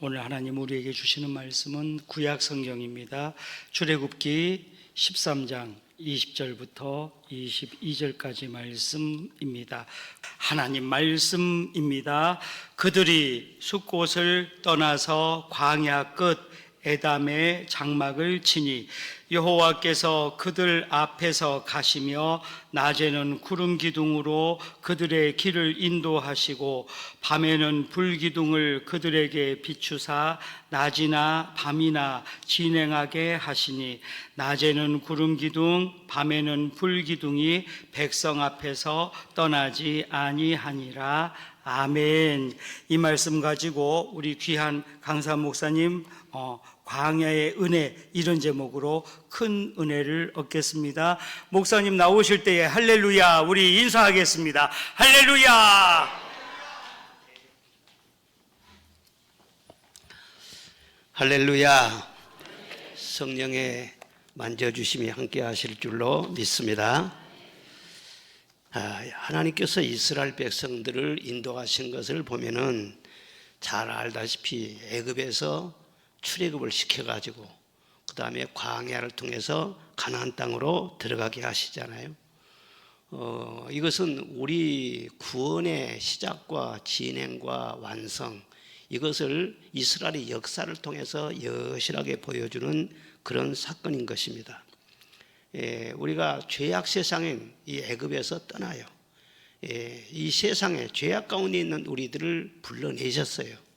오늘 하나님 우리에게 주시는 말씀은 구약 성경입니다. 출애굽기 13장 20절부터 22절까지 말씀입니다. 하나님 말씀입니다. 그들이 숫곳을 떠나서 광야 끝 에담의 장막을 치니 여호와께서 그들 앞에서 가시며 낮에는 구름 기둥으로 그들의 길을 인도하시고 밤에는 불 기둥을 그들에게 비추사 낮이나 밤이나 진행하게 하시니 낮에는 구름 기둥 밤에는 불 기둥이 백성 앞에서 떠나지 아니하니라. 아멘. 이 말씀 가지고 우리 귀한 강사 목사님 광야의 은혜, 이런 제목으로 큰 은혜를 얻겠습니다. 목사님 나오실 때에 할렐루야 우리 인사하겠습니다. 할렐루야. 할렐루야. 성령의 만져주심이 함께 하실 줄로 믿습니다. 하나님께서 이스라엘 백성들을 인도하신 것을 보면은 잘 알다시피 애굽에서 출애굽을 시켜가지고 그 다음에 광야를 통해서 가나안 땅으로 들어가게 하시잖아요. 이것은 우리 구원의 시작과 진행과 완성, 이것을 이스라엘의 역사를 통해서 여실하게 보여주는 그런 사건인 것입니다. 우리가 죄악 세상인 이 애굽에서 떠나요. 이 세상에 죄악 가운데 있는 우리들을 불러내셨어요.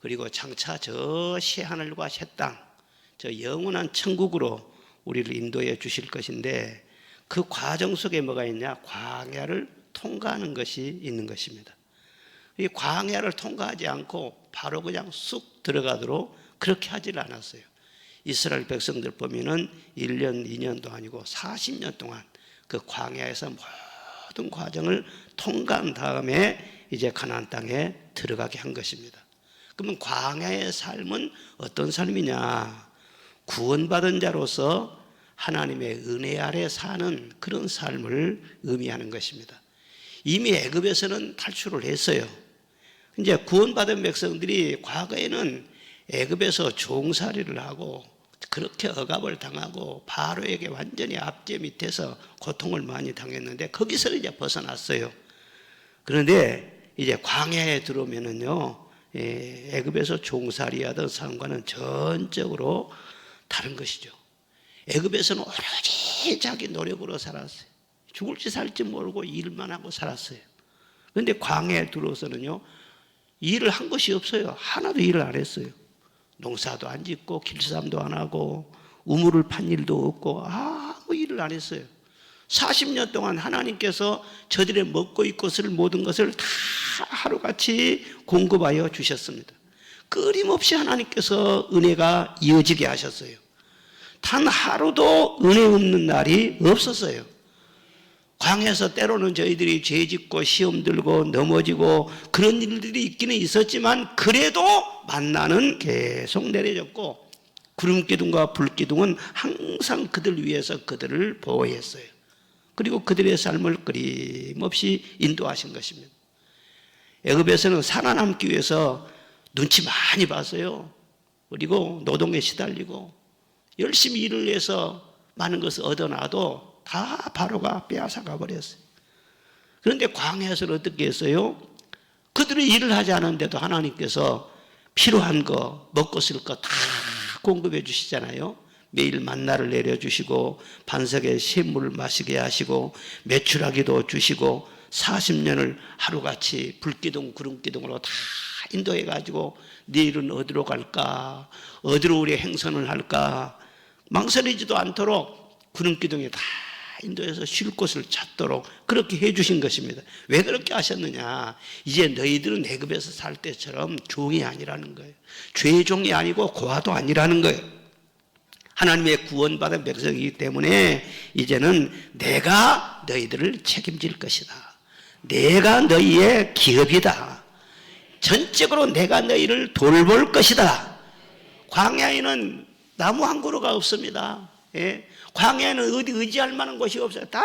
그리고 장차 저 새하늘과 새 땅, 저 영원한 천국으로 우리를 인도해 주실 것인데, 그 과정 속에 뭐가 있냐? 광야를 통과하는 것이 있는 것입니다. 이 광야를 통과하지 않고 바로 그냥 쑥 들어가도록 그렇게 하질 않았어요. 이스라엘 백성들 보면은 1년, 2년도 아니고 40년 동안 그 광야에서 모든 과정을 통과한 다음에 이제 가나안 땅에 들어가게 한 것입니다. 그러면 광야의 삶은 어떤 삶이냐? 구원받은 자로서 하나님의 은혜 아래 사는 그런 삶을 의미하는 것입니다. 이미 애굽에서는 탈출을 했어요. 이제 구원받은 백성들이 과거에는 애굽에서 종살이를 하고 그렇게 억압을 당하고 바로에게 완전히 압제 밑에서 고통을 많이 당했는데 거기서 이제 벗어났어요. 그런데 이제 광야에 들어오면은요, 애굽에서 종살이하던 삶과는 전적으로 다른 것이죠. 애굽에서는 오로지 자기 노력으로 살았어요. 죽을지 살지 모르고 일만 하고 살았어요. 그런데 광야에 들어서는요, 일을 한 것이 없어요. 하나도 일을 안 했어요. 농사도 안 짓고 길쌈도 안 하고 우물을 판 일도 없고 아무 일을 안 했어요. 40년 동안 하나님께서 저들의 먹고 입고 쓸 모든 것을 다 하루같이 공급하여 주셨습니다. 끊임없이 하나님께서 은혜가 이어지게 하셨어요. 단 하루도 은혜 없는 날이 없었어요. 광야에서 때로는 저희들이 죄 짓고 시험 들고 넘어지고 그런 일들이 있기는 있었지만 그래도 만나는 계속 내려졌고 구름기둥과 불기둥은 항상 그들 위해서 그들을 보호했어요. 그리고 그들의 삶을 끊임없이 인도하신 것입니다. 애굽에서는 살아남기 위해서 눈치 많이 봤어요. 그리고 노동에 시달리고 열심히 일을 해서 많은 것을 얻어놔도 다 바로가 빼앗아가 버렸어요. 그런데 광야에서는 어떻게 했어요? 그들이 일을 하지 않았는데도 하나님께서 필요한 거, 먹고 쓸 거 다 공급해 주시잖아요. 매일 만나를 내려주시고 반석에 샘물을 마시게 하시고 메추라기도 주시고 40년을 하루같이 불기둥 구름기둥으로 다 인도해 가지고 내일은 어디로 갈까, 어디로 우리 행선을 할까 망설이지도 않도록 구름기둥에 다 인도해서 쉴 곳을 찾도록 그렇게 해주신 것입니다. 왜 그렇게 하셨느냐? 이제 너희들은 애굽에서 살 때처럼 종이 아니라는 거예요. 죄의 종이 아니고 고아도 아니라는 거예요. 하나님의 구원받은 백성이기 때문에 이제는 내가 너희들을 책임질 것이다. 내가 너희의 기업이다. 전적으로 내가 너희를 돌볼 것이다. 광야에는 나무 한 그루가 없습니다. 광야에는 어디 의지할 만한 곳이 없어요. 다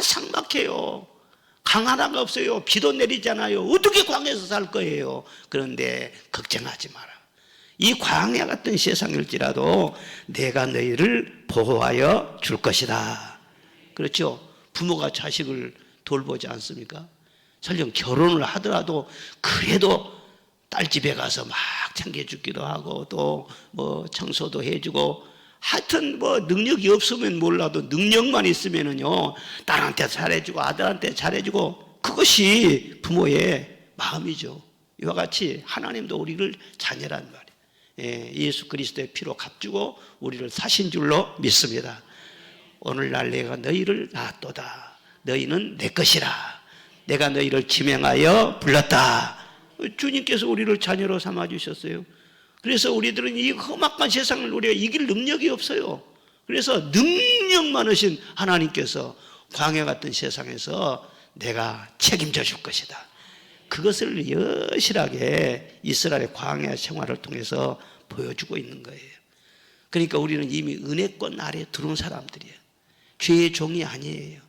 삭막해요. 강 하나가 없어요. 비도 내리잖아요. 어떻게 광야에서 살 거예요? 그런데 걱정하지 마라. 이 광야 같은 세상일지라도 내가 너희를 보호하여 줄 것이다. 그렇죠? 부모가 자식을 돌보지 않습니까? 설령 결혼을 하더라도 그래도 딸 집에 가서 막 챙겨주기도 하고 또 뭐 청소도 해주고 하여튼 뭐 능력이 없으면 몰라도 능력만 있으면은요 딸한테 잘해주고 아들한테 잘해주고 그것이 부모의 마음이죠. 이와 같이 하나님도 우리를 자녀란 말이에요. 예수 그리스도의 피로 값주고 우리를 사신 줄로 믿습니다. 오늘날 내가 너희를 낳았도다. 너희는 내 것이라. 내가 너희를 지명하여 불렀다. 주님께서 우리를 자녀로 삼아주셨어요. 그래서 우리들은 이 험악한 세상을 우리가 이길 능력이 없어요. 그래서 능력 많으신 하나님께서 광야 같은 세상에서 내가 책임져 줄 것이다. 그것을 여실하게 이스라엘의 광야 생활을 통해서 보여주고 있는 거예요. 그러니까 우리는 이미 은혜권 아래에 들어온 사람들이에요. 죄의 종이 아니에요.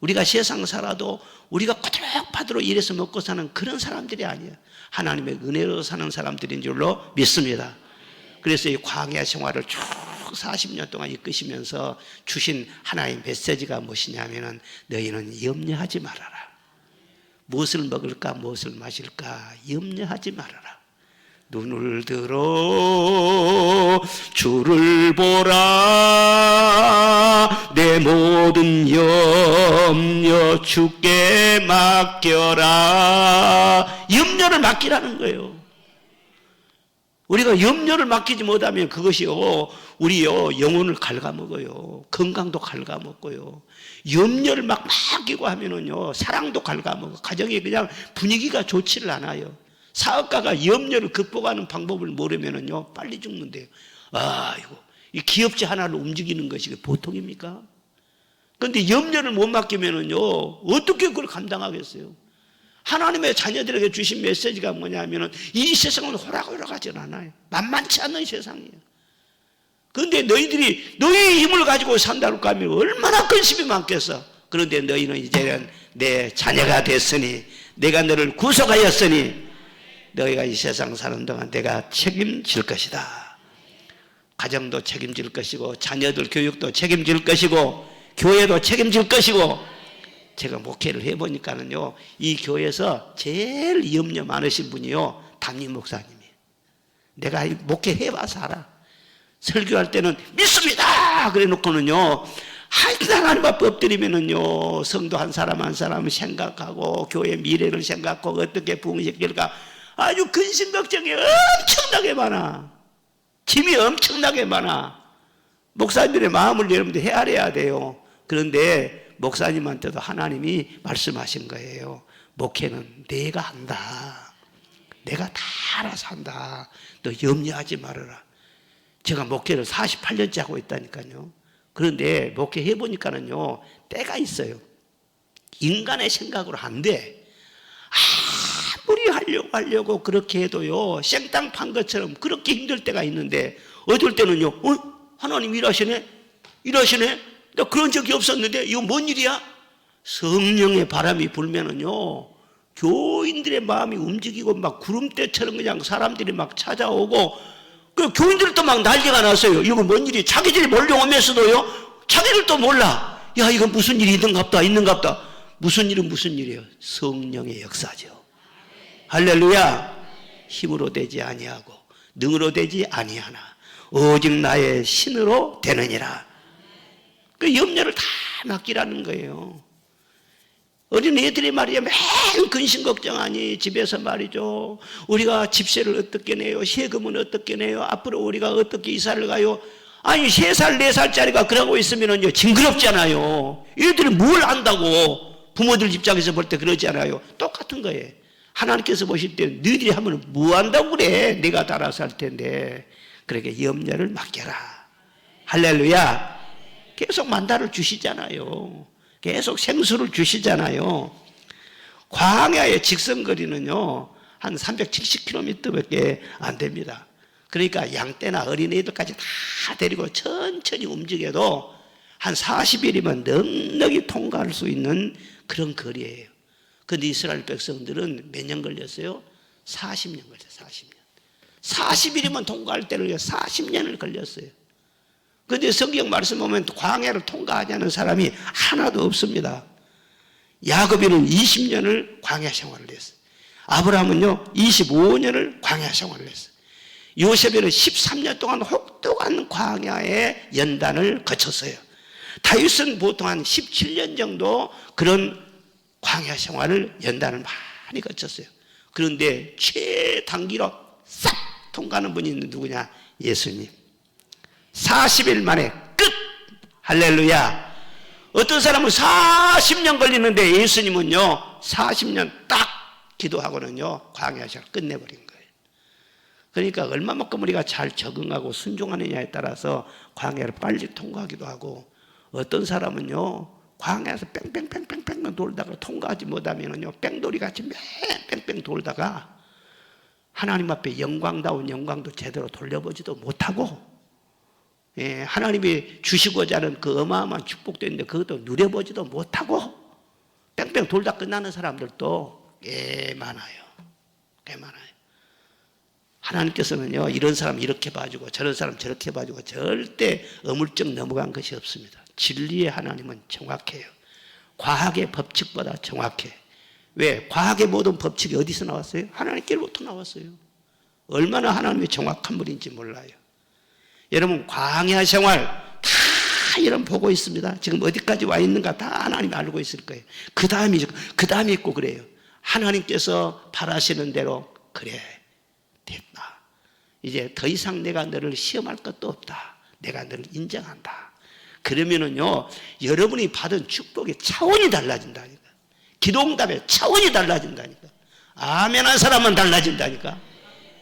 우리가 세상 살아도 우리가 꼬들꼬들로 일해서 먹고 사는 그런 사람들이 아니에요. 하나님의 은혜로 사는 사람들인 줄로 믿습니다. 그래서 이 광야 생활을 쭉 40년 동안 이끄시면서 주신 하나의 메시지가 무엇이냐면은 너희는 염려하지 말아라. 무엇을 먹을까 무엇을 마실까 염려하지 말아라. 눈을 들어 주를 보라. 내 모든 염려 주께 맡겨라. 염려를 맡기라는 거예요. 우리가 염려를 맡기지 못하면 그것이요 우리요 영혼을 갉아먹어요. 건강도 갉아먹고요. 염려를 막 맡기고 하면은요 사랑도 갉아먹어. 가정이 그냥 분위기가 좋지를 않아요. 사업가가 염려를 극복하는 방법을 모르면은요 빨리 죽는데요. 아이고 이 기업체 하나를 움직이는 것이 보통입니까? 그런데 염려를 못 맡기면은요 어떻게 그걸 감당하겠어요? 하나님의 자녀들에게 주신 메시지가 뭐냐면은 이 세상은 호락호락하지 않아요. 만만치 않은 세상이에요. 그런데 너희들이 너희의 힘을 가지고 산다고 하면 얼마나 근심이 많겠어. 그런데 너희는 이제는 내 자녀가 됐으니 내가 너를 구속하였으니 너희가 이 세상 사는 동안 내가 책임질 것이다. 가정도 책임질 것이고 자녀들 교육도 책임질 것이고 교회도 책임질 것이고. 제가 목회를 해보니까는요 이 교회에서 제일 염려 많으신 분이요 담임 목사님이에요. 내가 목회 해봐서 알아. 설교할 때는 믿습니다 그래 놓고는요 하나님 앞에 엎드리면은요 성도 한 사람 한 사람 생각하고 교회 미래를 생각하고 어떻게 부흥시킬까 아주 근심 걱정이 엄청나게 많아. 짐이 엄청나게 많아. 목사님들의 마음을 여러분들 헤아려야 돼요. 그런데 목사님한테도 하나님이 말씀하신 거예요. 목회는 내가 한다. 내가 다 알아서 한다. 너 염려하지 말아라. 제가 목회를 48년째 하고 있다니까요. 그런데 목회 해보니까는요 때가 있어요. 인간의 생각으로 안 돼. 아무리 하려고 그렇게 해도요 생땅 판 것처럼 그렇게 힘들 때가 있는데 어떨 때는요 하나님 일하시네. 나 그런 적이 없었는데 이거 뭔 일이야? 성령의 바람이 불면은요 교인들의 마음이 움직이고 막 구름대처럼 그냥 사람들이 막 찾아오고 그 교인들도 막 난리가 났어요. 이거 뭔 일이? 자기들이 몰려오면서도요 자기들도 몰라. 야 이거 무슨 일이 있는갑다. 무슨 일이에요? 성령의 역사죠. 할렐루야. 힘으로 되지 아니하고 능으로 되지 아니하나 오직 나의 신으로 되느니라. 그 염려를 다 맡기라는 거예요. 어린 애들이 말이야 맨 근심 걱정하니 집에서 말이죠 우리가 집세를 어떻게 내요? 세금은 어떻게 내요? 앞으로 우리가 어떻게 이사를 가요? 아니 3살 4살짜리가 그러고 있으면은요 징그럽잖아요. 애들이 뭘 안다고 부모들 입장에서 볼 때 그러지 않아요. 똑같은 거예요. 하나님께서 보실 때 너희들이 하면 뭐 한다고 그래? 내가 다 알아서 할 텐데. 그러니까 염려를 맡겨라. 할렐루야. 계속 만다를 주시잖아요. 계속 생수를 주시잖아요. 광야의 직선거리는요 한 370km밖에 안 됩니다. 그러니까 양떼나 어린애들까지 다 데리고 천천히 움직여도 한 40일이면 넉넉히 통과할 수 있는 그런 거리예요. 그런데 이스라엘 백성들은 몇 년 걸렸어요? 40년 걸렸어요. 40년. 40일이면 통과할 때를 40년을 걸렸어요. 그런데 성경 말씀 보면 광야를 통과하지 않은 사람이 하나도 없습니다. 야곱이는 20년을 광야 생활을 했어요. 아브라함은요 25년을 광야 생활을 했어요. 요셉이는 13년 동안 혹독한 광야의 연단을 거쳤어요. 다윗은 보통 한 17년 정도 그런 광야 생활을 연단을 많이 거쳤어요. 그런데 최단기로 싹 통과하는 분이 누구냐? 예수님. 40일 만에 끝! 할렐루야. 어떤 사람은 40년 걸리는데 예수님은요 40년 딱 기도하고는요 광야 생활 끝내버린 거예요. 그러니까 얼마만큼 우리가 잘 적응하고 순종하느냐에 따라서 광야를 빨리 통과하기도 하고, 어떤 사람은요 광야에서 뺑뺑뺑뺑뺑 돌다가 통과하지 못하면은요 뺑돌이같이 뺑뺑 돌다가 하나님 앞에 영광다운 영광도 제대로 돌려보지도 못하고, 하나님이 주시고자 하는 그 어마어마한 축복도 있는데 그것도 누려보지도 못하고 뺑뺑 돌다 끝나는 사람들도 꽤 많아요. 꽤 많아요. 하나님께서는요 이런 사람 이렇게 봐주고 저런 사람 저렇게 봐주고 절대 어물쩍 넘어간 것이 없습니다. 진리의 하나님은 정확해요. 과학의 법칙보다 정확해. 왜? 과학의 모든 법칙이 어디서 나왔어요? 하나님께로부터 나왔어요. 얼마나 하나님이 정확한 분인지 몰라요. 여러분 광야 생활 다 이런 보고 있습니다. 지금 어디까지 와 있는가 다 하나님이 알고 있을 거예요. 그 다음이 있고 그래요. 하나님께서 바라시는 대로 그래 됐다. 이제 더 이상 내가 너를 시험할 것도 없다. 내가 너를 인정한다. 그러면은요 여러분이 받은 축복의 차원이 달라진다니까. 기도응답의 차원이 달라진다니까. 아멘 한 사람은 달라진다니까.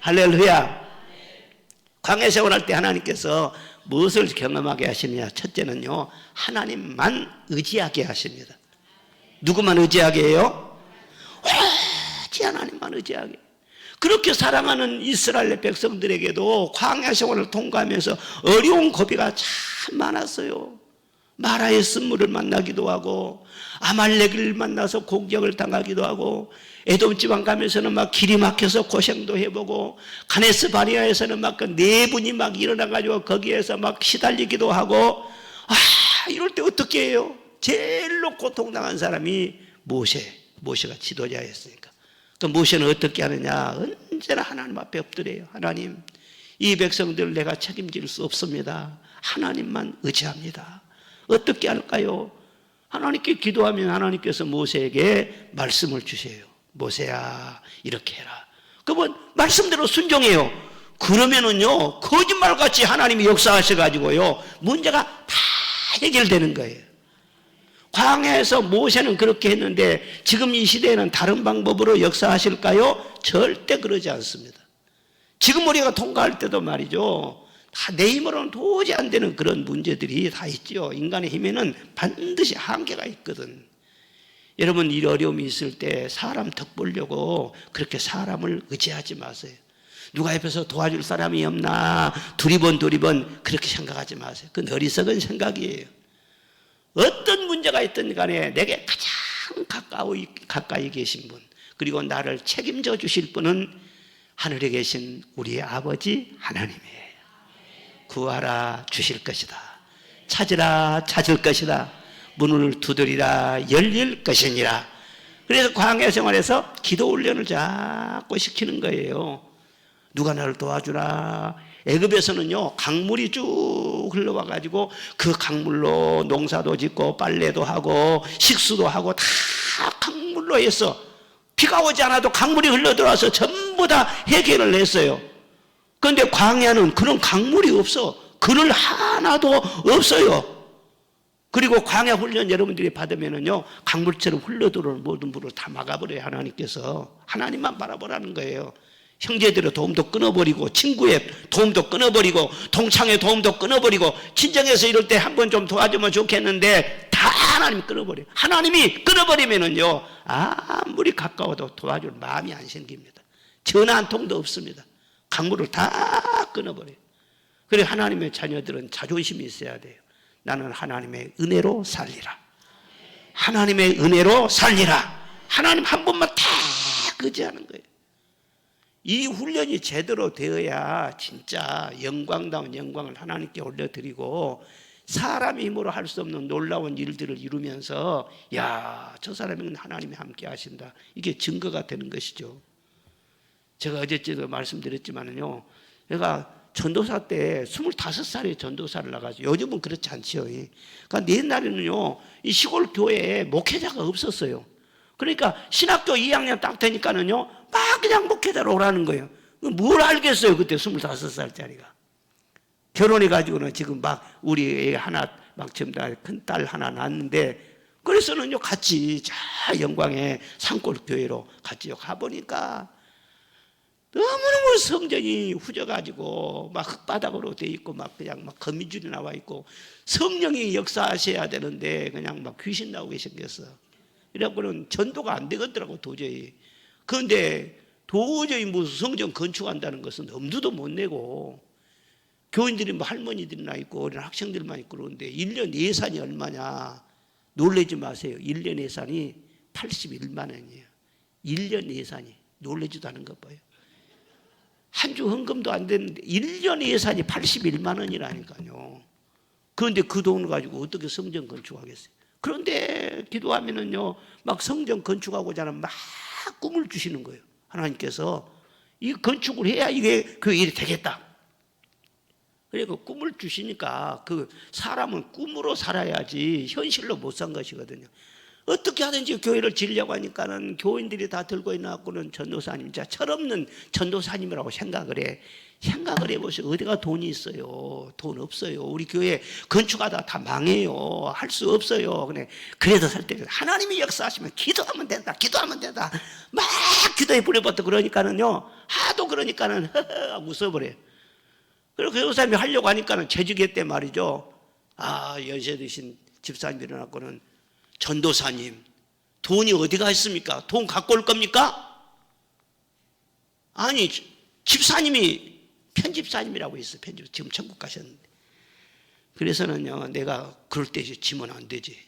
할렐루야. 광야 생활할 때 하나님께서 무엇을 경험하게 하시느냐? 첫째는요 하나님만 의지하게 하십니다. 누구만 의지하게 해요? 오직 하나님만 의지하게. 그렇게 사랑하는 이스라엘 백성들에게도 광야 생활을 통과하면서 어려운 고비가 참 많았어요. 마라의 쓴물을 만나기도 하고 아말렉을 만나서 공격을 당하기도 하고, 에돔 지방 가면서는 막 길이 막혀서 고생도 해보고, 가네스 바리아에서는 막 그 네 분이 막 일어나가지고 거기에서 막 시달리기도 하고, 이럴 때 어떻게 해요? 제일로 고통당한 사람이 모세가 지도자였으니까. 그 모세는 어떻게 하느냐? 언제나 하나님 앞에 엎드려요. 하나님, 이 백성들을 내가 책임질 수 없습니다. 하나님만 의지합니다. 어떻게 할까요? 하나님께 기도하면 하나님께서 모세에게 말씀을 주세요. 모세야 이렇게 해라. 그러면 말씀대로 순종해요. 그러면은요 거짓말같이 하나님이 역사하셔가지고요 문제가 다 해결되는 거예요. 광야에서 모세는 그렇게 했는데 지금 이 시대에는 다른 방법으로 역사하실까요? 절대 그러지 않습니다. 지금 우리가 통과할 때도 말이죠 다 내 힘으로는 도저히 안 되는 그런 문제들이 다 있죠. 인간의 힘에는 반드시 한계가 있거든. 여러분 이 어려움이 있을 때 사람 덕 보려고 그렇게 사람을 의지하지 마세요. 누가 옆에서 도와줄 사람이 없나 두리번 그렇게 생각하지 마세요. 그건 어리석은 생각이에요. 어떤 문제가 있든 간에 내게 가장 가까이 계신 분, 그리고 나를 책임져 주실 분은 하늘에 계신 우리의 아버지 하나님이에요. 구하라 주실 것이다. 찾으라 찾을 것이다. 문을 두드리라 열릴 것이니라. 그래서 광야 생활에서 기도 훈련을 자꾸 시키는 거예요. 누가 나를 도와주라. 애굽에서는요 강물이 쭉 흘러와가지고 그 강물로 농사도 짓고 빨래도 하고 식수도 하고 다 강물로 했어. 비가 오지 않아도 강물이 흘러들어와서 전부 다 해결을 했어요. 그런데 광야는 그런 강물이 없어. 그늘 하나도 없어요. 그리고 광야 훈련 여러분들이 받으면은요 강물처럼 흘러들어오는 모든 물을 다 막아버려요. 하나님께서. 하나님만 바라보라는 거예요. 형제들의 도움도 끊어버리고, 친구의 도움도 끊어버리고, 동창의 도움도 끊어버리고, 친정에서 이럴 때 한 번 좀 도와주면 좋겠는데 다 하나님 끊어버려요. 하나님이 끊어버리면은요 아무리 가까워도 도와줄 마음이 안 생깁니다. 전화 한 통도 없습니다. 강물을 다 끊어버려요. 그래 하나님의 자녀들은 자존심이 있어야 돼요. 나는 하나님의 은혜로 살리라. 하나님의 은혜로 살리라. 하나님 한 번만 다 의지하는 거예요. 이 훈련이 제대로 되어야 진짜 영광다운 영광을 하나님께 올려드리고 사람의 힘으로 할 수 없는 놀라운 일들을 이루면서 야, 저 사람은 하나님이 함께 하신다, 이게 증거가 되는 것이죠. 제가 어제쯤도 말씀드렸지만은요, 내가 전도사 때 25살에 전도사를 나가죠. 요즘은 그렇지 않죠. 그러니까 옛날에는요, 이 시골 교회에 목회자가 없었어요. 그러니까 신학교 2학년 딱 되니까는요, 막 그냥 목회자로 오라는 거예요. 뭘 알겠어요, 그때 25살짜리가. 결혼해가지고는 지금 막 우리 애 하나, 막 지금 큰 딸 하나 낳았는데, 그래서는요, 같이 저 영광의 산골교회로 같이 가보니까 너무너무 성전이 후져가지고 막 흙바닥으로 돼 있고 막 그냥 막 거미줄이 나와 있고 성령이 역사하셔야 되는데 그냥 막 귀신 나오게 생겼어. 이래갖고는 전도가 안 되겠더라고 도저히. 그런데 도저히 무슨 성전 건축한다는 것은 엄두도 못 내고 교인들이 뭐 할머니들이나 있고 어린 학생들만 있고 그러는데 1년 예산이 얼마냐 놀라지 마세요. 1년 예산이 81만 원이에요. 1년 예산이 놀라지도 않은 것 봐요. 한 주 헌금도 안 됐는데 1년 예산이 81만 원이라니까요. 그런데 그 돈을 가지고 어떻게 성전 건축하겠어요? 그런데 기도하면은요, 막 성전 건축하고자 하는 막 꿈을 주시는 거예요. 하나님께서 이 건축을 해야 이게 그 일이 되겠다. 그리고 꿈을 주시니까 그 사람은 꿈으로 살아야지 현실로 못 산 것이거든요. 어떻게 하든지 교회를 지으려고 하니까는 교인들이 다 들고 있나갖고는 전도사님, 자, 철없는 전도사님이라고 생각을 해. 생각을 해보세요. 어디가 돈이 있어요? 돈 없어요. 우리 교회 건축하다 다 망해요. 할 수 없어요. 그래도 살 때 하나님이 역사하시면 기도하면 된다. 기도하면 된다. 막 기도해 부려봤다 그러니까는요. 하도 그러니까는 허허 웃어버려요. 그리고 그 교사님이 하려고 하니까는 재직했대 말이죠. 아, 연세 드신 집사님 일어났고는 전도사님, 돈이 어디가 있습니까? 돈 갖고 올 겁니까? 아니, 집사님이 편집사님이라고 있어요. 편집. 지금 천국 가셨는데. 그래서는요, 내가 그럴 때 지면 안 되지.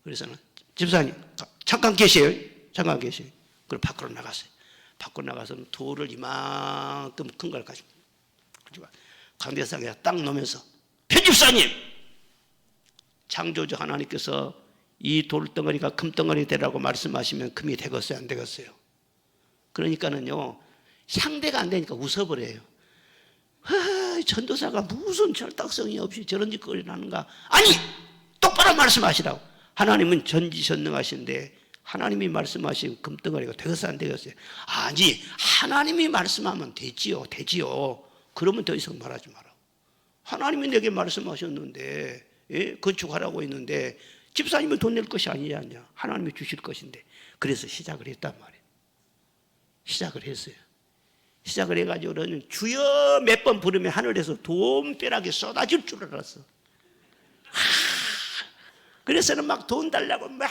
그래서는 집사님, 잠깐 계세요. 잠깐 계세요. 그리고 밖으로 나갔어요. 밖으로 나가서는 돌을 이만큼 큰 걸 가지고 강대상에 딱 놓으면서 편집사님! 창조주 하나님께서 이 돌덩어리가 금덩어리 되라고 말씀하시면 금이 되겠어요, 안 되겠어요? 그러니까는요, 상대가 안 되니까 웃어버려요. 전도사가 무슨 절딱성이 없이 저런 짓거리를 하는가? 아니! 똑바로 말씀하시라고. 하나님은 전지전능하신데 하나님이 말씀하신 금덩어리가 되겠어요, 안 되겠어요? 아니, 하나님이 말씀하면 되지요, 되지요. 그러면 더 이상 말하지 마라. 하나님이 내게 말씀하셨는데, 예? 건축하라고 했는데 집사님은 돈 낼 것이 아니냐, 하나님이 주실 것인데. 그래서 시작을 했단 말이에요. 시작을 했어요. 시작을 해가지고는 주여 몇 번 부르면 하늘에서 돈벼락이 쏟아질 줄 알았어. 그래서는 막 돈 달라고 막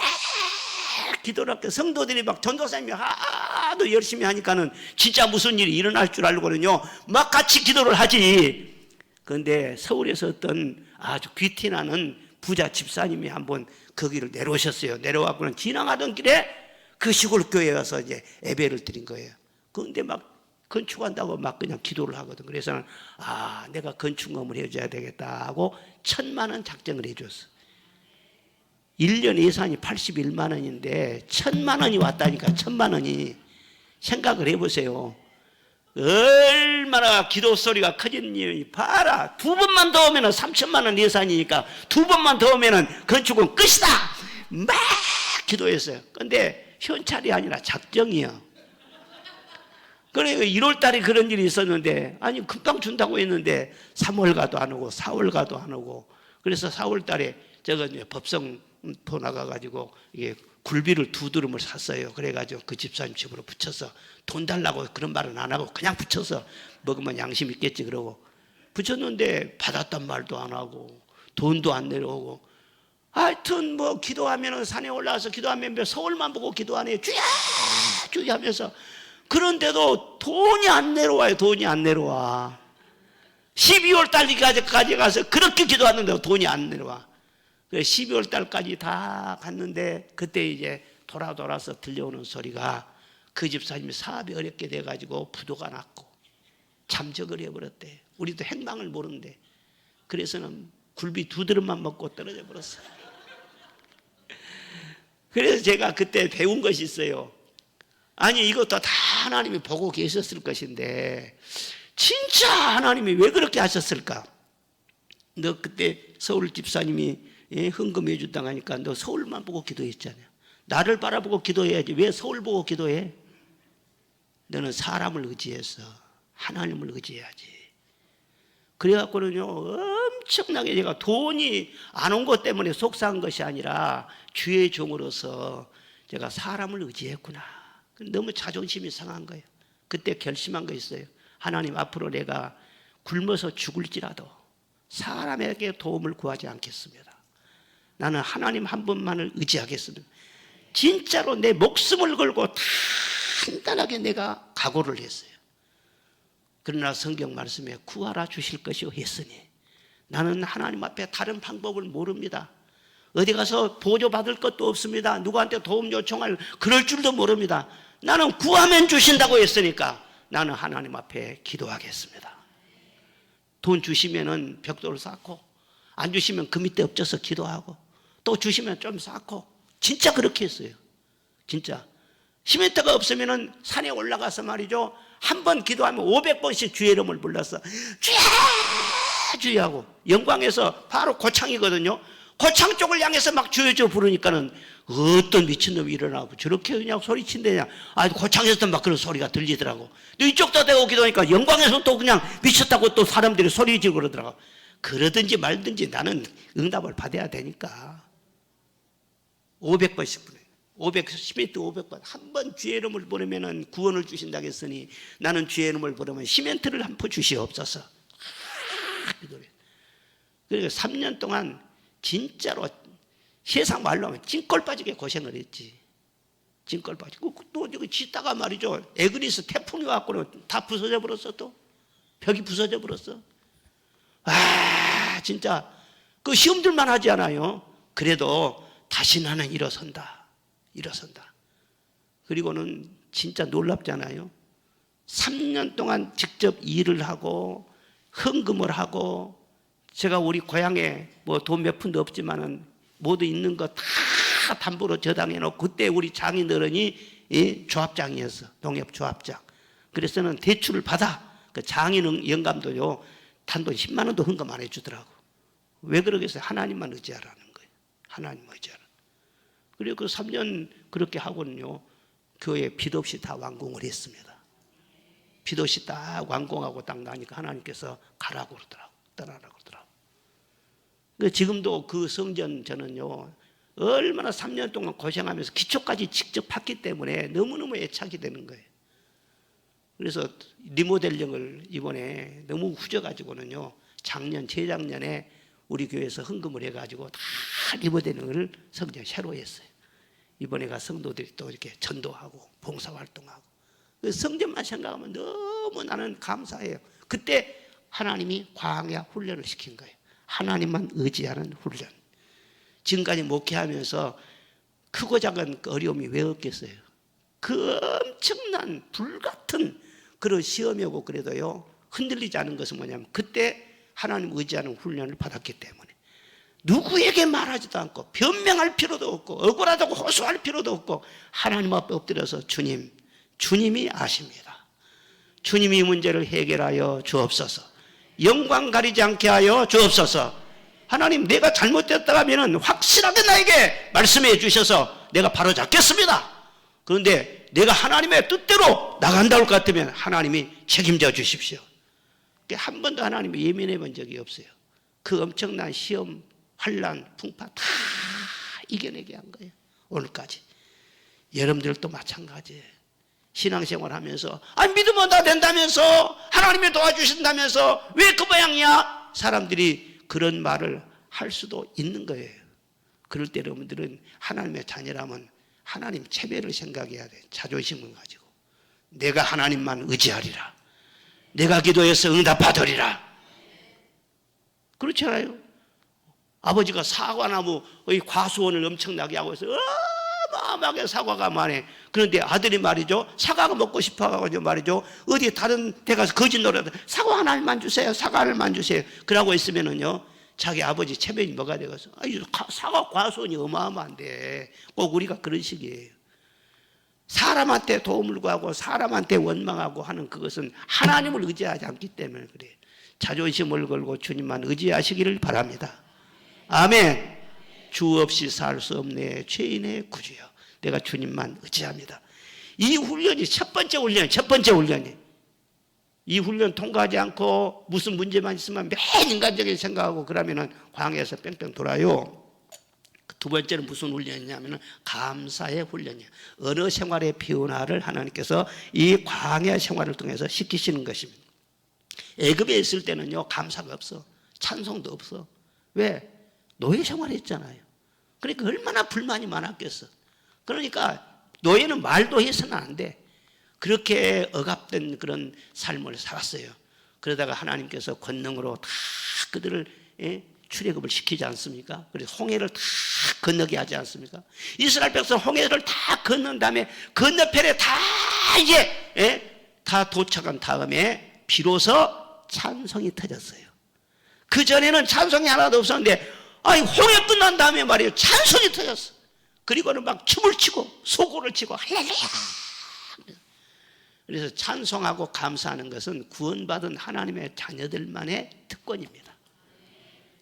기도를 할게. 성도들이 막 전도사님이 하도 열심히 하니까는 진짜 무슨 일이 일어날 줄 알고는요, 막 같이 기도를 하지. 그런데 서울에서 어떤 아주 귀티나는 부자 집사님이 한번 거기를 내려오셨어요. 내려와서는 지나가던 길에 그 시골 교회에 와서 이제 예배를 드린 거예요. 그런데 막 건축한다고 막 그냥 기도를 하거든. 그래서 아, 내가 건축업을 해줘야 되겠다 하고 1,000만 원 작정을 해줬어. 1년 예산이 81만 원인데 1,000만 원이 왔다니까. 1,000만 원이. 생각을 해보세요. 얼마나 기도 소리가 커졌니. 봐라, 2번만 더 오면 3,000만 원 예산이니까 2번만 더 오면 건축은 끝이다. 막 기도했어요. 근데 현찰이 아니라 작정이야. 그래 1월 달에 그런 일이 있었는데, 아니 금방 준다고 했는데 3월 가도 안 오고 4월 가도 안 오고. 그래서 4월 달에 제가 이제 법성포 나가가지고 이게 굴비를 2두름을 샀어요. 그래가지고 그 집사님 집으로 붙여서 돈 달라고 그런 말은 안 하고 그냥 붙여서 먹으면 양심 있겠지 그러고 붙였는데 받았단 말도 안 하고 돈도 안 내려오고. 하여튼 뭐 기도하면은 산에 올라와서 기도하면 서울만 보고 기도하네. 주야 주야 하면서. 그런데도 돈이 안 내려와요. 돈이 안 내려와. 12월 달까지 가서 그렇게 기도하는데도 돈이 안 내려와. 12월 달까지 다 갔는데 그때 이제 돌아서 들려오는 소리가 그 집사님이 사업이 어렵게 돼가지고 부도가 났고 잠적을 해버렸대. 우리도 행방을 모르는데 그래서는 굴비 2드럼만 먹고 떨어져 버렸어. 그래서 제가 그때 배운 것이 있어요. 아니 이것도 다 하나님이 보고 계셨을 것인데 진짜 하나님이 왜 그렇게 하셨을까? 너 그때 서울 집사님이 헌금해 준다고 하니까 너 서울만 보고 기도했잖아요. 나를 바라보고 기도해야지 왜 서울 보고 기도해? 너는 사람을 의지해서 하나님을 의지해야지. 그래갖고는요 엄청나게 제가 돈이 안 온 것 때문에 속상한 것이 아니라 주의 종으로서 제가 사람을 의지했구나. 너무 자존심이 상한 거예요. 그때 결심한 거 있어요. 하나님 앞으로 내가 굶어서 죽을지라도 사람에게 도움을 구하지 않겠습니다. 나는 하나님 한 분만을 의지하겠습니다. 진짜로 내 목숨을 걸고 단단하게 내가 각오를 했어요. 그러나 성경 말씀에 구하라 주실 것이요 했으니 나는 하나님 앞에 다른 방법을 모릅니다. 어디 가서 보조 받을 것도 없습니다. 누구한테 도움 요청할 그럴 줄도 모릅니다. 나는 구하면 주신다고 했으니까 나는 하나님 앞에 기도하겠습니다. 돈 주시면은 벽돌을 쌓고 안 주시면 그 밑에 엎져서 기도하고 또 주시면 좀 쌓고 진짜 그렇게 했어요. 진짜 시멘트가 없으면은 산에 올라가서 말이죠. 한 번 기도하면 500번씩 주의 이름을 불렀어. 주여 주여하고 영광에서 바로 고창이거든요. 고창 쪽을 향해서 막 주여 주여 부르니까는 어떤 미친놈이 일어나고 저렇게 그냥 소리친대냐. 아 고창에서도 막 그런 소리가 들리더라고. 또 이쪽도 대고 기도하니까 영광에서 또 그냥 미쳤다고 또 사람들이 소리 지르고 그러더라고. 그러든지 말든지 나는 응답을 받아야 되니까 500번씩 부르. 500시멘트 500번 한 번 주의 이름을 부르면은 구원을 주신다고 했으니 나는 주의 이름을 부르면 시멘트를 한 포 주시옵소서. 그러니까 3년 동안 진짜로 세상 말로 하면 찐꼴 빠지게 고생을 했지. 찐꼴 빠지고 또 짓다가 말이죠. 에그리스 태풍이 왔고는 다 부서져 버렸어. 또 벽이 부서져 버렸어. 아 진짜 그 시험들만 하지 않아요. 그래도 다시 나는 일어선다. 그리고는 진짜 놀랍잖아요. 3년 동안 직접 일을 하고 헌금을 하고 제가 우리 고향에 뭐 돈 몇 푼도 없지만은 모두 있는 거 다 담보로 저당해 놓고 그때 우리 장인어른이 조합장이었어. 농협조합장. 그래서는 대출을 받아. 그 장인 영감도요. 단돈 10만 원도 헌금 안 해주더라고. 왜 그러겠어요? 하나님만 의지하라는 거예요. 하나님 의지하라. 그리고 그 3년 그렇게 하고는요. 교회 빚 없이 다 완공을 했습니다. 빚 없이 딱 완공하고 딱 나니까 하나님께서 가라고 그러더라고. 떠나라고 그러더라고. 지금도 그 성전 저는요. 얼마나 3년 동안 고생하면서 기초까지 직접 팠기 때문에 너무너무 애착이 되는 거예요. 그래서 리모델링을 이번에 너무 후져가지고는요. 작년, 재작년에 우리 교회에서 헌금을 해가지고 다 리모델링을 성전 새로 했어요. 이번에 가 성도들이 또 이렇게 전도하고 봉사활동하고 성전만 생각하면 너무 나는 감사해요. 그때 하나님이 광야 훈련을 시킨 거예요. 하나님만 의지하는 훈련. 지금까지 목회하면서 크고 작은 어려움이 왜 없겠어요? 그 엄청난 불같은 그런 시험이 오고 그래도요 흔들리지 않은 것은 뭐냐면 그때 하나님 의지하는 훈련을 받았기 때문에 누구에게 말하지도 않고 변명할 필요도 없고 억울하다고 호소할 필요도 없고 하나님 앞에 엎드려서 주님이 아십니다. 주님이 이 문제를 해결하여 주옵소서. 영광 가리지 않게 하여 주옵소서. 하나님 내가 잘못됐다 하면 확실하게 나에게 말씀해 주셔서 내가 바로 잡겠습니다. 그런데 내가 하나님의 뜻대로 나간다 할 것 같으면 하나님이 책임져 주십시오. 한 번도 하나님이 예민해 본 적이 없어요. 그 엄청난 시험, 환난, 풍파 다 이겨내게 한 거예요. 오늘까지. 여러분들도 마찬가지예요. 신앙생활 하면서 믿으면 다 된다면서 하나님이 도와주신다면서 왜 그 모양이야? 사람들이 그런 말을 할 수도 있는 거예요. 그럴 때 여러분들은 하나님의 자녀라면 하나님 체면을 생각해야 돼. 자존심을 가지고 내가 하나님만 의지하리라. 내가 기도해서 응답받으리라. 그렇잖아요. 아버지가 사과나무의 과수원을 엄청나게 하고 있어요. 어마어마하게 사과가 많아. 그런데 아들이 말이죠, 사과가 먹고 싶어가지고 말이죠, 어디 다른 데 가서 거짓 노래도 사과 하나만 주세요, 사과 하나만 주세요. 그러고 있으면은요, 자기 아버지 체면이 뭐가 되겠어? 사과 과손이 어마어마한데 꼭 우리가 그런 식이에요. 사람한테 도움을 구하고 사람한테 원망하고 하는 그것은 하나님을 의지하지 않기 때문에 그래요. 자존심을 걸고 주님만 의지하시기를 바랍니다. 아멘. 주 없이 살 수 없네 죄인의 구주여, 내가 주님만 의지합니다. 이 훈련이 첫 번째 훈련이. 이 훈련 통과하지 않고 무슨 문제만 있으면 매일 인간적인 생각하고 그러면은 광야에서 뺑뺑 돌아요. 두 번째는 무슨 훈련이냐면 감사의 훈련이에요. 언어 생활의 변화를 하나님께서 이 광야 생활을 통해서 시키시는 것입니다. 애굽에 있을 때는요, 감사가 없어. 찬송도 없어. 왜? 노예 생활했잖아요. 그러니까 얼마나 불만이 많았겠어. 그러니까 노예는 말도 해서는 안 돼. 그렇게 억압된 그런 삶을 살았어요. 그러다가 하나님께서 권능으로 다 그들을 출애굽을 시키지 않습니까? 그래서 홍해를 다 건너게 하지 않습니까? 이스라엘 백성 홍해를 다 건넌 다음에 건너편에 다 이제 다 도착한 다음에 비로소 찬송이 터졌어요. 그 전에는 찬송이 하나도 없었는데 홍해 끝난 다음에 말이에요, 찬송이 터졌어. 그리고는 막 춤을 추고 소고를 치고 할렐루야. 그래서 찬송하고 감사하는 것은 구원받은 하나님의 자녀들만의 특권입니다.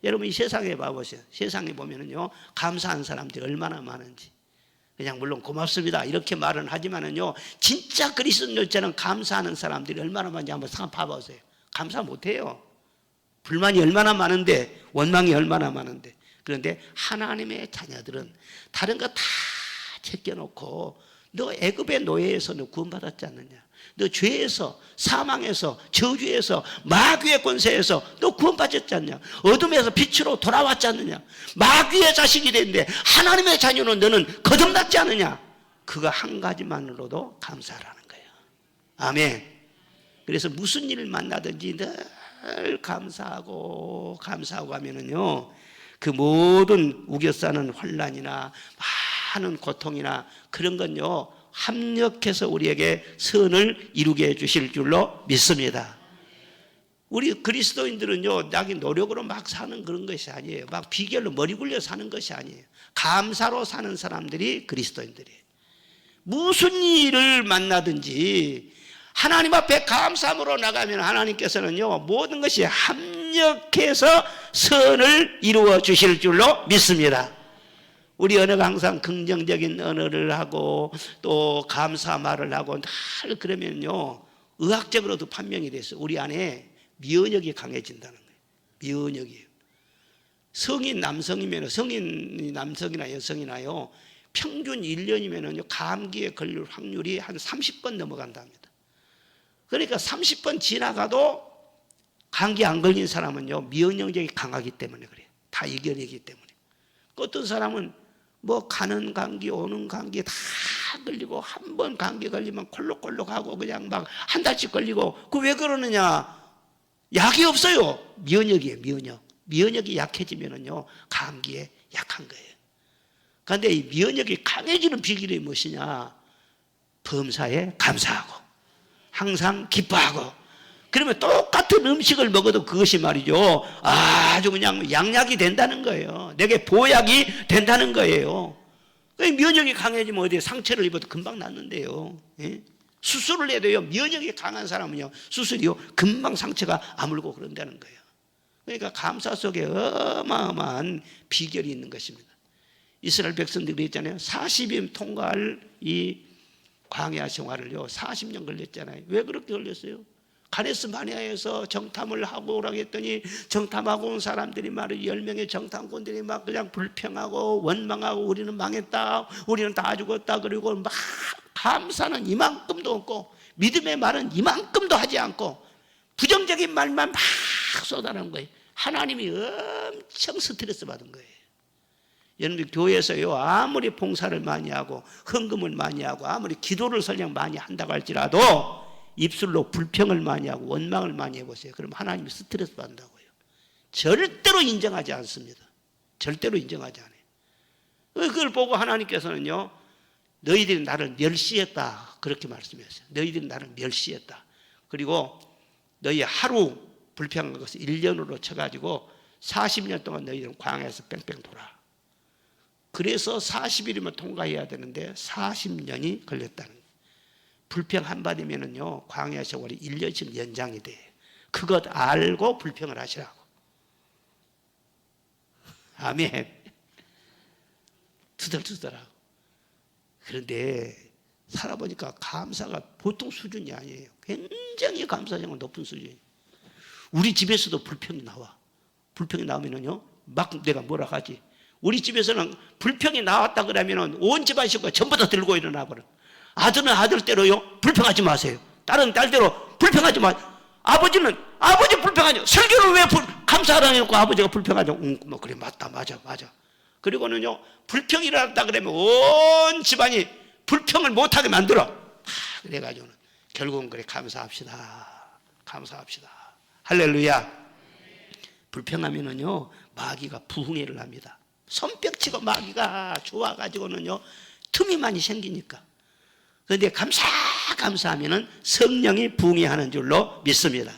여러분 이 세상에 봐보세요. 세상에 보면은요, 감사한 사람들이 얼마나 많은지. 그냥 물론 고맙습니다 이렇게 말은 하지만은요, 진짜 그리스도인들처럼 감사하는 사람들이 얼마나 많은지 한번 봐보세요. 감사 못해요. 불만이 얼마나 많은데, 원망이 얼마나 많은데. 그런데 하나님의 자녀들은 다른 거 다 제껴놓고, 너 애굽의 노예에서 너 구원받았지 않느냐? 너 죄에서, 사망에서, 저주에서, 마귀의 권세에서 너 구원받았지 않냐? 어둠에서 빛으로 돌아왔지 않느냐? 마귀의 자식이 됐는데 하나님의 자녀는 너는 거듭났지 않느냐? 그거 한 가지만으로도 감사하라는 거예요. 아멘. 그래서 무슨 일을 만나든지 늘 감사하고 하면은요, 그 모든 우겨싸는 환난이나 많은 고통이나 그런 건요, 합력해서 우리에게 선을 이루게 해주실 줄로 믿습니다. 우리 그리스도인들은요, 자기 노력으로 막 사는 그런 것이 아니에요. 막 비결로 머리 굴려 사는 것이 아니에요. 감사로 사는 사람들이 그리스도인들이에요. 무슨 일을 만나든지 하나님 앞에 감사함으로 나가면 하나님께서는요, 모든 것이 합력해서 선을 이루어 주실 줄로 믿습니다. 우리 언어가 항상 긍정적인 언어를 하고 또 감사 말을 하고 늘 그러면요, 의학적으로도 판명이 됐어요. 우리 안에 면역이 강해진다는 거예요. 면역이에요. 성인 남성이면, 성인 남성이나 여성이나요, 평균 1년이면요 감기에 걸릴 확률이 한 30번 넘어간답니다. 그러니까 30번 지나가도 감기 안 걸린 사람은요, 면역력이 강하기 때문에 그래요. 다 이겨내기 때문에. 어떤 사람은 뭐 가는 감기 오는 감기 다 걸리고, 한 번 감기 걸리면 콜록콜록하고 그냥 막 한 달씩 걸리고. 그 왜 그러느냐? 약이 없어요. 면역이에요. 면역이 약해지면은요, 감기에 약한 거예요. 그런데 이 면역이 강해지는 비결이 무엇이냐? 범사에 감사하고 항상 기뻐하고. 그러면 똑같은 음식을 먹어도 그것이 말이죠, 아주 그냥 양약이 된다는 거예요. 내게 보약이 된다는 거예요. 면역이 강해지면 어디에 상처를 입어도 금방 낫는데요. 예? 수술을 해도요, 면역이 강한 사람은요, 수술이요 금방 상처가 아물고 그런다는 거예요. 그러니까 감사 속에 어마어마한 비결이 있는 것입니다. 이스라엘 백성들이 있잖아요, 40일 통과할 이 광야 생활을요 40년 걸렸잖아요. 왜 그렇게 걸렸어요? 가데스 바네아에서 정탐을 하고 오라고 했더니, 정탐하고 온 사람들이 말을 10명의 정탐꾼들이 막 그냥 불평하고 원망하고, 우리는 망했다, 우리는 다 죽었다, 그리고 막 감사는 이만큼도 없고 믿음의 말은 이만큼도 하지 않고 부정적인 말만 막 쏟아내는 거예요. 하나님이 엄청 스트레스 받은 거예요. 여러분들 교회에서요, 아무리 봉사를 많이 하고 헌금을 많이 하고 아무리 기도를 설령 많이 한다고 할지라도 입술로 불평을 많이 하고 원망을 많이 해보세요. 그럼 하나님이 스트레스 받는다고요. 절대로 인정하지 않습니다. 절대로 인정하지 않아요. 그걸 보고 하나님께서는요, 너희들이 나를 멸시했다. 그렇게 말씀했어요. 너희들이 나를 멸시했다. 그리고 너희 하루 불평한 것을 1년으로 쳐가지고 40년 동안 너희들은 광야에서 뺑뺑 돌아. 그래서 40일이면 통과해야 되는데 40년이 걸렸다는 거예요. 불평 한 번이면은요, 광야 세월이 1년씩 연장이 돼. 그것 알고 불평을 하시라고. 아멘. 투덜투덜하고. 그런데 살아보니까 감사가 보통 수준이 아니에요. 굉장히 감사정은 높은 수준이에요. 우리 집에서도 불평이 나와. 불평이 나오면은요, 막 내가 뭐라 하지. 우리 집에서는 불평이 나왔다 그러면은 온 집안 식구가 전부 다 들고 일어나 버려. 아들은 아들대로요, 불평하지 마세요. 딸은 딸대로 불평하지 마세요. 아버지는 아버지 불평하죠. 설교를 왜 감사하라고 아버지가 불평하죠. 뭐 그래, 맞다, 맞아. 그리고는요, 불평이 일어났다 그러면 온 집안이 불평을 못하게 만들어. 그래가지고는 결국은 그래, 감사합시다. 할렐루야. 불평하면은요, 마귀가 부흥회를 합니다. 손뼉치고 마귀가 좋아가지고는요, 틈이 많이 생기니까. 그런데 감사하면은 성령이 부흥회하는 줄로 믿습니다.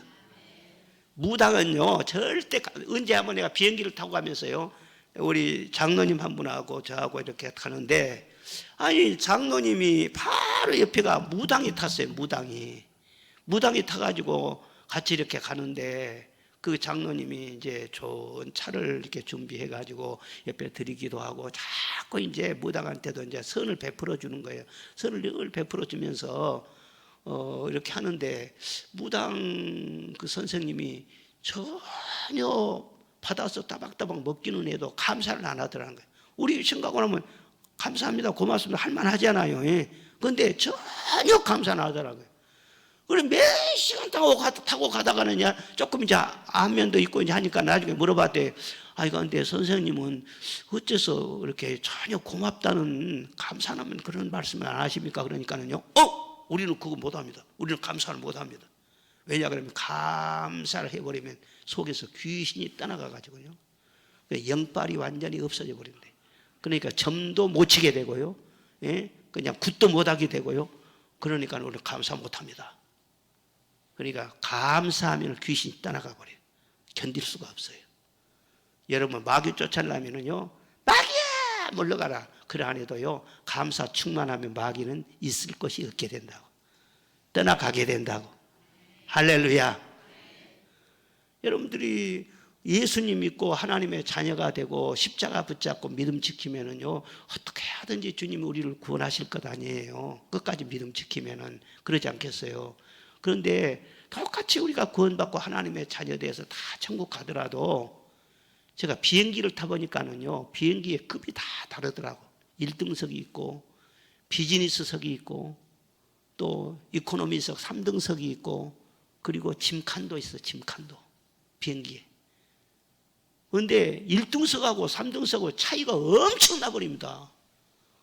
무당은요, 절대, 언제 한번 내가 비행기를 타고 가면서요, 우리 장로님 한 분하고 저하고 이렇게 가는데, 아니, 장로님이 바로 옆에가 무당이 탔어요. 무당이 타가지고 같이 이렇게 가는데, 그 장로님이 이제 좋은 차를 이렇게 준비해가지고 옆에 드리기도 하고, 자꾸 이제 무당한테도 이제 선을 베풀어 주는 거예요. 선을 늘 베풀어 주면서 이렇게 하는데, 무당 그 선생님이 전혀 받아서 따박따박 먹기는 해도 감사를 안 하더라는 거예요. 우리 생각을 하면 감사합니다, 고맙습니다 할만 하잖아요. 그런데 전혀 감사 안 하더라고요. 그래, 몇 시간 타고 가다가는 조금 이제 안면도 있고 이제 하니까 나중에 물어봤대. 근데 선생님은 어째서 이렇게 전혀 고맙다는, 감사하면 그런 말씀을 안 하십니까? 그러니까는요, 우리는 그거 못 합니다. 우리는 감사를 못 합니다. 왜냐 그러면 감사를 해버리면 속에서 귀신이 떠나가가지고요, 영빨이 완전히 없어져 버린대. 그러니까 점도 못 치게 되고요, 그냥 굿도 못하게 되고요. 그러니까 우리는 감사 못합니다. 그러니까 감사하면 귀신이 떠나가 버려요. 견딜 수가 없어요. 여러분, 마귀 쫓아내려면요, 마귀야 물러가라 그래 안 해도요, 감사 충만하면 마귀는 있을 것이 없게 된다고, 떠나가게 된다고. 할렐루야. 여러분들이 예수님 믿고 하나님의 자녀가 되고 십자가 붙잡고 믿음 지키면은요, 어떻게 하든지 주님이 우리를 구원하실 것 아니에요. 끝까지 믿음 지키면은. 그러지 않겠어요? 그런데 똑같이 우리가 구원받고 하나님의 자녀 돼서 다 천국 가더라도, 제가 비행기를 타보니까는요, 비행기의 급이 다 다르더라고. 1등석이 있고 비즈니스석이 있고 또 이코노미석 3등석이 있고, 그리고 짐칸도 있어. 짐칸도 비행기에. 그런데 1등석하고 3등석하고 차이가 엄청나 버립니다.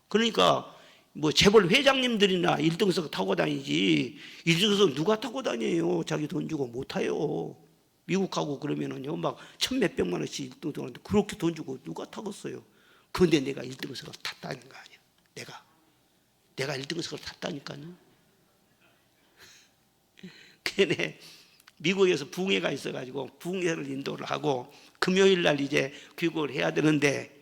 그러니까 뭐 재벌 회장님들이나 1등석 타고 다니지, 1등석 누가 타고 다녀요? 자기 돈 주고 못 타요. 미국 가고 그러면은요, 막 1,000몇백만 원씩 1등석 하는데 그렇게 돈 주고 누가 타겠어요? 그런데 내가 1등석을 탔다는 거 아니야. 내가 1등석을 탔다니까요. 걔네 미국에서 부흥회가 있어가지고 부흥회를 인도를 하고 금요일 날 이제 귀국을 해야 되는데,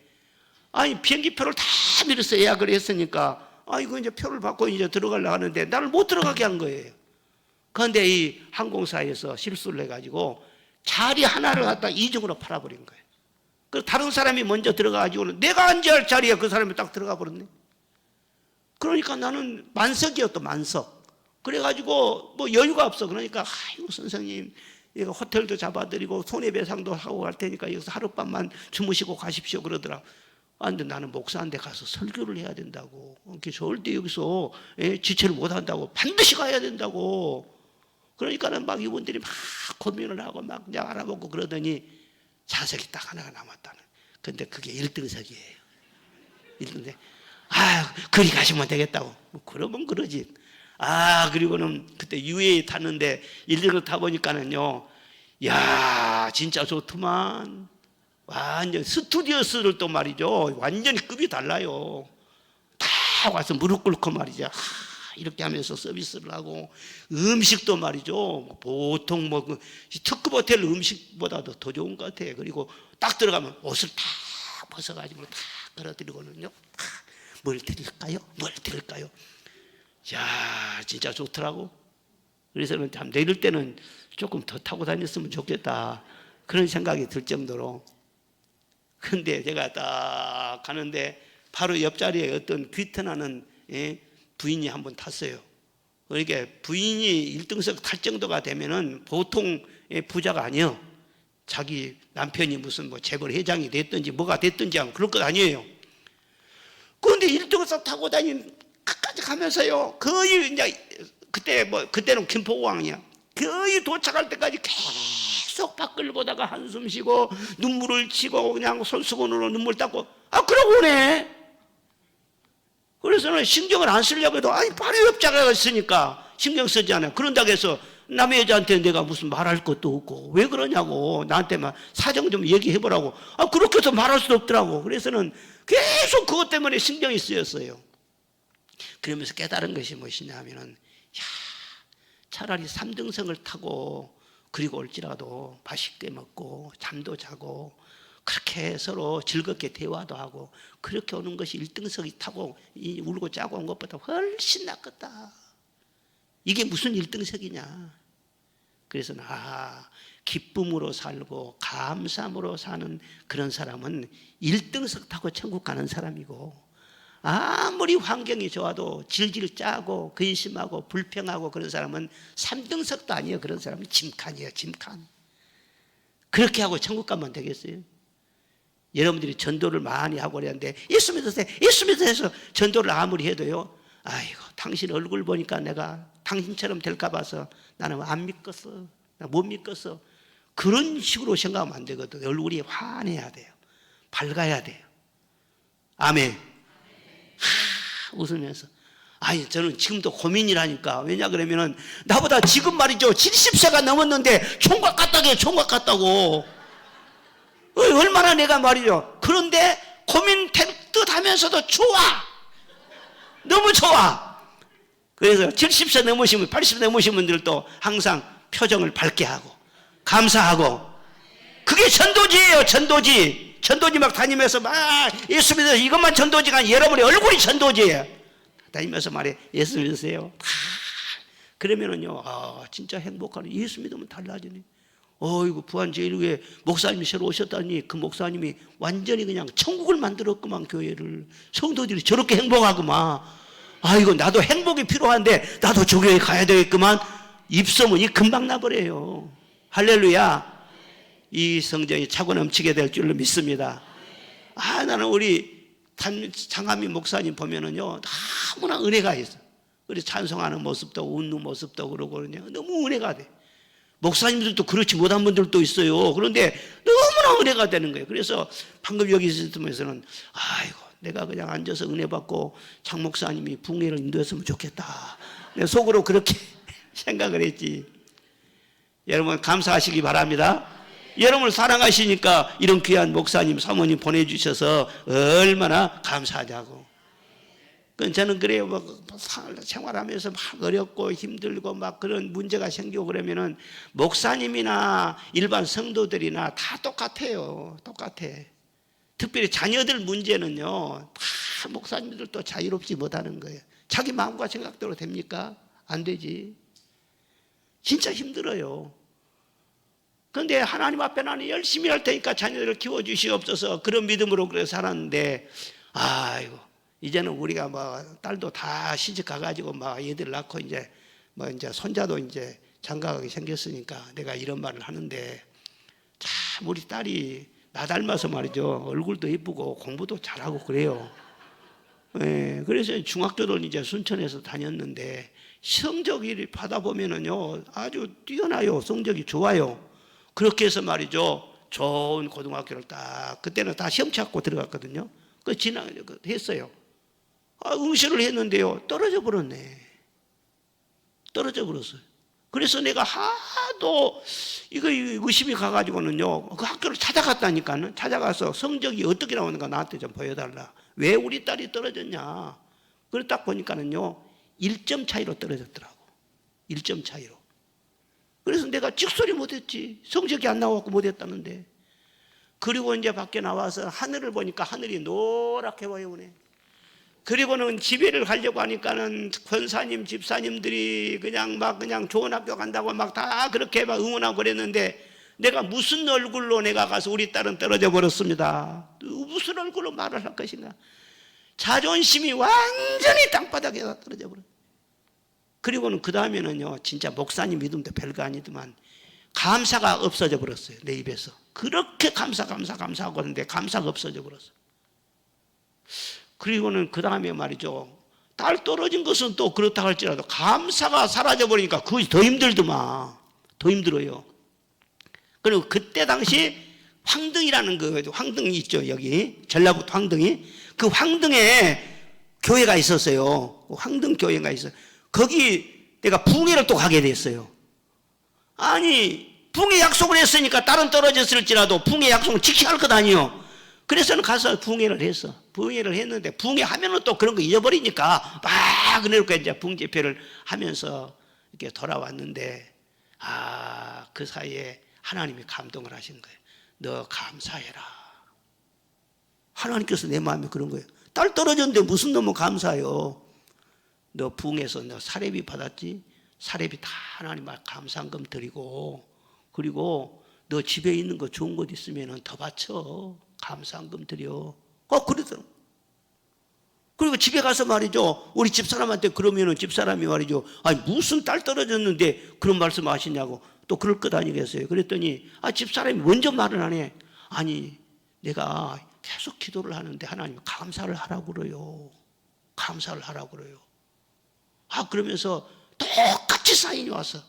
비행기표를 다 미뤄서 예약을 했으니까 이거 이제 표를 받고 이제 들어가려고 하는데 나를 못 들어가게 한 거예요. 그런데 이 항공사에서 실수를 해가지고 자리 하나를 갖다 이중으로 팔아버린 거예요. 그래서 다른 사람이 먼저 들어가가지고는 내가 앉아야 할 자리에 그 사람이 딱 들어가 버렸네. 그러니까 나는 만석이었던 만석. 그래가지고 뭐 여유가 없어. 그러니까 선생님, 이거 호텔도 잡아드리고 손해배상도 하고 갈 테니까 여기서 하룻밤만 주무시고 가십시오 그러더라. 근데 나는 목사한테 가서 설교를 해야 된다고. 절대 여기서 지체를 못 한다고. 반드시 가야 된다고. 그러니까는 막 이분들이 막 고민을 하고 막 그냥 알아보고 그러더니 좌석이 딱 하나가 남았다는. 근데 그게 1등석이에요. 1등석. 그리 가시면 되겠다고. 그러면 그러지. 그리고는 그때 UAE 탔는데 1등석 타보니까는요, 야, 진짜 좋더만. 완전 스튜디오스를 또 말이죠. 완전히 급이 달라요. 다 쫙 와서 무릎 꿇고 말이죠. 이렇게 하면서 서비스를 하고, 음식도 말이죠. 보통 뭐 특급 호텔 음식보다도 더 좋은 것 같아요. 그리고 딱 들어가면 옷을 다 벗어가지고 다 걸어드리거든요. 뭘 드릴까요? 뭘 드릴까요? 야, 진짜 좋더라고. 그래서는 참 내릴 때는 조금 더 타고 다녔으면 좋겠다, 그런 생각이 들 정도로. 근데 제가 딱 가는데 바로 옆자리에 어떤 귀턴하는 부인이 한번 탔어요. 그러니까 부인이 1등석 탈 정도가 되면은 보통 부자가 아니에요. 자기 남편이 무슨 뭐 재벌 회장이 됐든지 뭐가 됐든지 하면 그럴 것 아니에요. 그런데 1등석 타고 다닌 끝까지 가면서요, 거의 이제 그때는 김포공항이야. 거의 도착할 때까지 계속 밖을 보다가 한숨 쉬고 눈물을 치고 그냥 손수건으로 눈물 닦고, 그러고 오네. 그래서는 신경을 안 쓰려고 해도 바로 옆자가 있으니까 신경 쓰지 않아요. 그런다고 해서 남의 여자한테 내가 무슨 말할 것도 없고, 왜 그러냐고 나한테만 사정 좀 얘기해보라고. 그렇게 해서 말할 수도 없더라고. 그래서는 계속 그것 때문에 신경이 쓰였어요. 그러면서 깨달은 것이 무엇이냐 하면은, 차라리 3등석을 타고 그리고 올지라도 맛있게 먹고 잠도 자고 그렇게 서로 즐겁게 대화도 하고 그렇게 오는 것이 1등석이 타고 울고 짜고 온 것보다 훨씬 낫겠다. 이게 무슨 1등석이냐. 그래서 기쁨으로 살고 감사함으로 사는 그런 사람은 1등석 타고 천국 가는 사람이고, 아무리 환경이 좋아도 질질 짜고 근심하고 불평하고 그런 사람은 3등석도 아니에요. 그런 사람은 짐칸이에요. 짐칸. 그렇게 하고 천국 가면 되겠어요? 여러분들이 전도를 많이 하고 그랬는데 예수 믿으세요, 예수 믿으세요 해서 전도를 아무리 해도요, 당신 얼굴 보니까 내가 당신처럼 될까 봐서 나는 안 믿겠어, 나 못 믿겠어, 그런 식으로 생각하면 안 되거든. 얼굴이 환해야 돼요. 밝아야 돼요. 아멘. 웃으면서 저는 지금도 고민이라니까. 왜냐 그러면은 나보다 지금 말이죠 70세가 넘었는데 총각 같다고, 총각 같다고. 얼마나 내가 말이죠. 그런데 고민될 듯 하면서도 좋아. 너무 좋아. 그래서 70세 넘으시면 80세 넘으신 분들도 항상 표정을 밝게 하고 감사하고, 그게 전도지예요. 전도지. 전도지 막 다니면서 막 예수 믿어서 이것만 전도지가 아니라 여러분의 얼굴이 전도지예요. 다니면서 말해 예수 믿으세요. 그러면은요, 진짜 행복하네. 예수 믿으면 달라지네. 이거 부안 제1교회 목사님이 새로 오셨다니 그 목사님이 완전히 그냥 천국을 만들었구만. 교회를, 성도들이 저렇게 행복하구만. 이거 나도 행복이 필요한데 나도 저 교회 가야 되겠구만. 입소문이 금방 나버려요. 할렐루야. 이 성전이 차고 넘치게 될 줄로 믿습니다. 나는 우리 장하미 목사님 보면은요, 너무나 은혜가 있어. 우리 찬송하는 모습도 웃는 모습도 그러고 그러냐, 너무 은혜가 돼. 목사님들도 그렇지 못한 분들도 있어요. 그런데 너무나 은혜가 되는 거예요. 그래서 방금 여기 있으면서는 내가 그냥 앉아서 은혜 받고 장 목사님이 붕괴를 인도했으면 좋겠다, 내 속으로 그렇게 생각을 했지. 여러분 감사하시기 바랍니다. 여러분을 사랑하시니까 이런 귀한 목사님, 사모님 보내주셔서 얼마나 감사하냐고. 저는 그래요. 생활하면서 막 어렵고 힘들고 막 그런 문제가 생기고 그러면은 목사님이나 일반 성도들이나 다 똑같아요. 똑같아. 특별히 자녀들 문제는요, 다 목사님들도 자유롭지 못하는 거예요. 자기 마음과 생각대로 됩니까? 안 되지. 진짜 힘들어요. 그런데 하나님 앞에 나는 열심히 할 테니까 자녀들을 키워주시옵소서, 그런 믿음으로 그래 살았는데, 이제는 우리가 딸도 다 시집 가가지고 얘들 낳고 이제 손자도 이제 장가가게 생겼으니까 내가 이런 말을 하는데, 참 우리 딸이 나 닮아서 말이죠, 얼굴도 예쁘고 공부도 잘하고 그래요. 그래서 중학교를 이제 순천에서 다녔는데 성적이 받아보면은요 아주 뛰어나요. 성적이 좋아요. 그렇게 해서 말이죠, 좋은 고등학교를 그때는 다 시험 찾고 들어갔거든요. 했어요. 응시를 했는데요, 떨어져 버렸네. 떨어져 버렸어요. 그래서 내가 하도 이거 의심이 가가지고는요, 그 학교를 찾아갔다니까는. 찾아가서 성적이 어떻게 나오는가 나한테 좀 보여달라. 왜 우리 딸이 떨어졌냐. 그걸 딱 보니까는요 1점 차이로 떨어졌더라고. 1점 차이로. 그래서 내가 찍소리 못했지. 성적이 안 나와갖고 못했다는데. 그리고 이제 밖에 나와서 하늘을 보니까 하늘이 노랗게 보이네. 그리고는 집에를 가려고 하니까는 권사님, 집사님들이 그냥 좋은 학교 간다고 막 다 그렇게 막 응원하고 그랬는데 내가 무슨 얼굴로 내가 가서 우리 딸은 떨어져 버렸습니다. 무슨 얼굴로 말을 할 것인가. 자존심이 완전히 땅바닥에 떨어져 버렸어요. 그리고는 그 다음에는요 진짜 목사님 믿음도 별거 아니더만 감사가 없어져 버렸어요. 내 입에서. 그렇게 감사하고 그러는데 감사가 없어져 버렸어요. 그리고는 그 다음에 말이죠 딸 떨어진 것은 또 그렇다 할지라도 감사가 사라져 버리니까 그것이 더 힘들더만. 더 힘들어요. 그리고 그때 당시 황등이라는 그 황등이 있죠. 여기 전라북도 황등이. 그 황등에 교회가 있었어요. 황등 교회가 있어요. 거기 내가 붕해를 또 가게 됐어요. 아니 붕해 약속을 했으니까 딸은 떨어졌을지라도 붕해 약속을 지켜야 할 것 아니요. 그래서는 가서 붕해를 했어. 붕해를 했는데 붕해 하면은 또 그런 거 잊어버리니까 막 그래놓고 이제 붕제표를 하면서 이렇게 돌아왔는데 그 사이에 하나님이 감동을 하신 거예요. 너 감사해라. 하나님께서 내 마음에 그런 거예요. 딸 떨어졌는데 무슨 놈은 감사해요. 너 붕에서 너 사례비 받았지? 사례비 다 하나님 앞에 감사한금 드리고 그리고 너 집에 있는 거 좋은 것 있으면 더 바쳐. 감사한금 드려. 그러더라고. 그리고 집에 가서 말이죠. 우리 집사람한테 그러면은 집사람이 말이죠. 아니 무슨 딸 떨어졌는데 그런 말씀 하시냐고. 또 그럴 것 아니겠어요. 그랬더니 집사람이 먼저 말을 하네. 아니 내가 계속 기도를 하는데 하나님 감사를 하라고 그래요. 감사를 하라고 그래요. 그러면서 똑같이 사인이 와서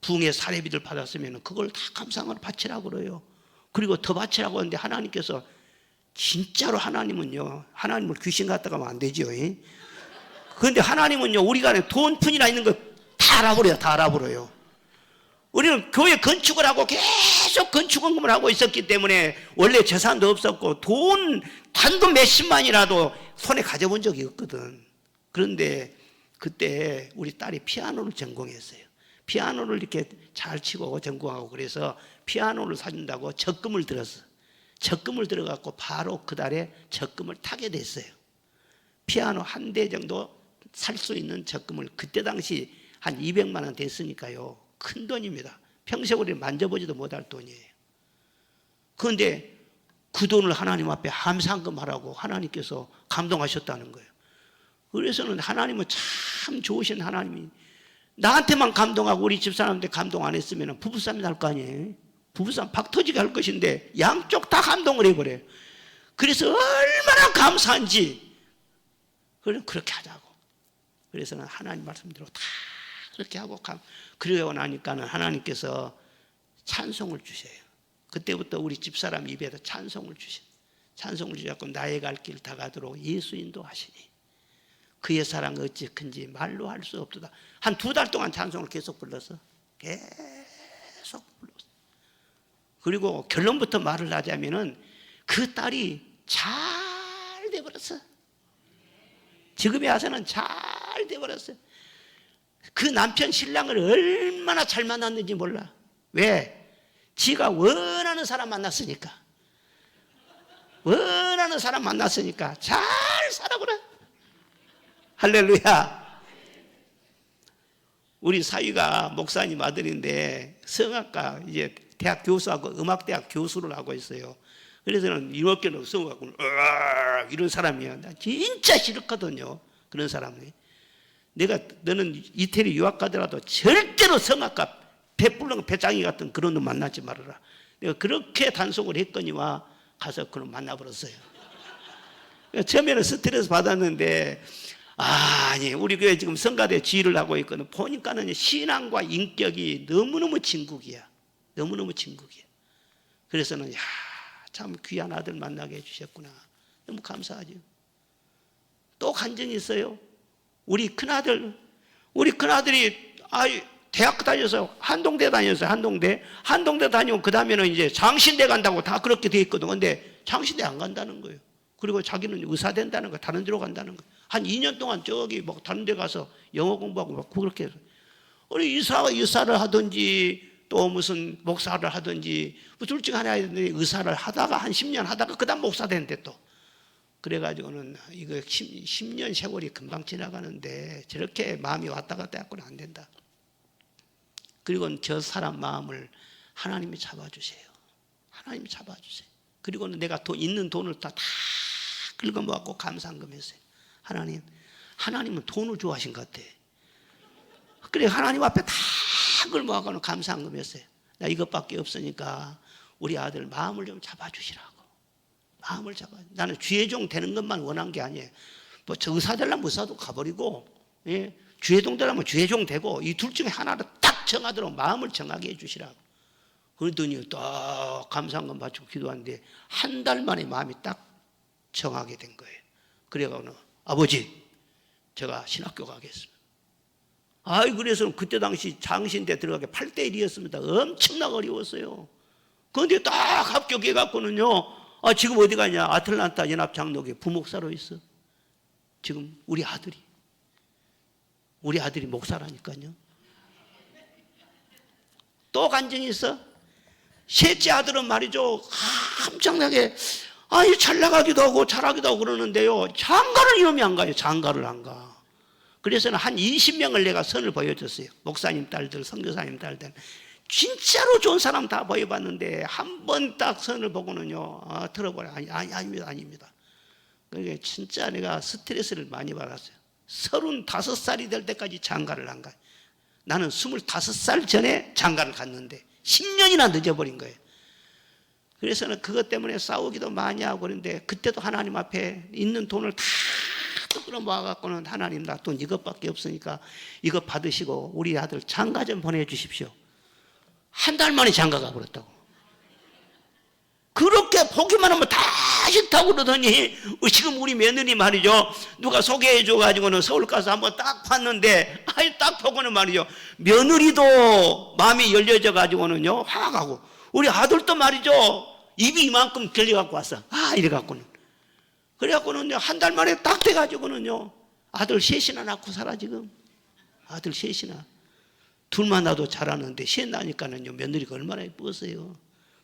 붕의 사례비를 받았으면 그걸 다 감상을 바치라고 그래요. 그리고 더 바치라고 하는데 하나님께서 진짜로 하나님은요 하나님을 귀신 갖다 가면 안 되죠. 그런데 하나님은요 우리가 안에 돈푼이나 있는 거 다 알아버려요. 다 알아버려요. 우리는 교회 건축을 하고 계속 건축원금을 하고 있었기 때문에 원래 재산도 없었고 단돈 몇십만이라도 손에 가져본 적이 없거든. 그런데 그때 우리 딸이 피아노를 전공했어요. 피아노를 이렇게 잘 치고 전공하고 그래서 피아노를 사준다고 적금을 들었어. 적금을 들어갖고 바로 그 달에 적금을 타게 됐어요. 피아노 한 대 정도 살 수 있는 적금을 그때 당시 한 200만 원 됐으니까요. 큰 돈입니다. 평생 우리 만져보지도 못할 돈이에요. 그런데 그 돈을 하나님 앞에 감사한금 하라고 하나님께서 감동하셨다는 거예요. 그래서는 하나님은 참 좋으신 하나님이 나한테만 감동하고 우리 집사람한테 감동 안 했으면 부부싸움이 날 거 아니에요. 부부싸움 박 터지게 할 것인데 양쪽 다 감동을 해버려요. 그래서 얼마나 감사한지 그렇게 하자고. 그래서는 하나님 말씀대로 다 그렇게 하고 그러고 나니까는 하나님께서 찬송을 주셔요. 그때부터 우리 집사람 입에다 찬송을 주셔. 찬송을 주셨고 나의 갈 길 다 가도록 예수 인도하시니 그의 사랑 어찌 큰지 말로 할 수 없도다. 한 2달 동안 찬송을 계속 불렀어. 계속 불렀어. 그리고 결론부터 말을 하자면은 그 딸이 잘 돼버렸어. 지금에 와서는 잘 돼버렸어요. 그 남편 신랑을 얼마나 잘 만났는지 몰라. 왜? 지가 원하는 사람 만났으니까. 원하는 사람 만났으니까 잘 살아보라. 할렐루야. 우리 사위가 목사님 아들인데 성악가 이제 대학 교수하고 음악대학 교수를 하고 있어요. 그래서는 이렇게는 성악을 이런 사람이야. 나 진짜 싫거든요. 그런 사람이. 너는 이태리 유학 가더라도 절대로 성악가 배불른 배짱이 같은 그런 놈 만나지 말아라. 내가 그렇게 단속을 했거니와 가서 그놈 만나버렸어요. 처음에는 스트레스 받았는데 아니 우리 교회 지금 성가대 지휘를 하고 있거든. 보니까는 신앙과 인격이 너무너무 진국이야. 너무너무 진국이야. 그래서는 참 귀한 아들 만나게 해주셨구나. 너무 감사하죠. 또 간증이 있어요. 우리 큰아들이 대학 다녀서 한동대 다녔어요. 한동대 다니고 그 다음에는 이제 장신대 간다고 다 그렇게 돼 있거든. 근데 장신대 안 간다는 거예요. 그리고 자기는 의사 된다는 거, 다른 데로 간다는 거. 한 2년 동안 저기 뭐 다른 데 가서 영어 공부하고 막 그렇게 해서. 우리 의사를 하든지 또 무슨 목사를 하든지 뭐 둘 중 하나 해야 되는데 의사를 하다가 한 10년 하다가 그 다음 목사 되는데 또. 그래가지고는 이거 10년 세월이 금방 지나가는데 저렇게 마음이 왔다 갔다 해서는 안 된다. 그리고 저 사람 마음을 하나님이 잡아주세요. 하나님이 잡아주세요. 그리고는 내가 있는 돈을 다 긁어모았고 감상금했어요. 하나님은 돈을 좋아하신 것 같아. 그래 하나님 앞에 다 그걸 모아가는 감상금했어요. 나 이것밖에 없으니까 우리 아들 마음을 좀 잡아주시라고. 마음을 잡아. 나는 주의종 되는 것만 원한 게 아니에요. 뭐 저 의사 되려면 의사도 가버리고, 예? 주의종 되려면 주의종 되고 이 둘 중에 하나를 딱 정하도록 마음을 정하게 해주시라고. 그러더니 딱 감상금 바치고 기도하는데 한 달 만에 마음이 딱 정하게 된 거예요. 그래가지고 아버지 제가 신학교 가겠습니다. 그래서 그때 당시 장신대 들어가게 8대 1이었습니다. 엄청나게 어려웠어요. 그런데 딱 합격해갖고는요. 지금 어디 가냐? 아틀란타 연합장로교회 부목사로 있어. 지금 우리 아들이 목사라니까요. 또 간증이 있어. 셋째 아들은 말이죠. 깜짝나게 잘 나가기도 하고 잘하기도 하고 그러는데요. 장가를 이놈이 안 가요. 장가를 안 가. 그래서는 한 20명을 내가 선을 보여줬어요. 목사님 딸들, 선교사님 딸들. 진짜로 좋은 사람 다 보여봤는데 한 번 딱 선을 보고는요. 들어보라. 아닙니다. 그게 진짜 내가 스트레스를 많이 받았어요. 35살이 될 때까지 장가를 안 가요. 나는 25살 전에 장가를 갔는데 10년이나 늦어버린 거예요. 그래서는 그것 때문에 싸우기도 많이 하고 그런데 그때도 하나님 앞에 있는 돈을 다 끌어모아갖고는 하나님 나 돈 이것밖에 없으니까 이거 받으시고 우리 아들 장가 좀 보내주십시오. 한 달 만에 장가 가버렸다고. 그렇게 보기만 하면 다 싫다고 그러더니 지금 우리 며느리 말이죠. 누가 소개해줘가지고는 서울 가서 한번 딱 봤는데 딱 보고는 말이죠. 며느리도 마음이 열려져가지고는요. 화가고 우리 아들도 말이죠. 입이 이만큼 결려갖고 왔어. 이래갖고는. 그래갖고는 한 달 만에 딱 돼가지고는요. 아들 셋이나 낳고 살아 지금. 아들 셋이나. 둘만 나도 잘하는데 셋 나니까는요. 며느리가 얼마나 예뻤어요.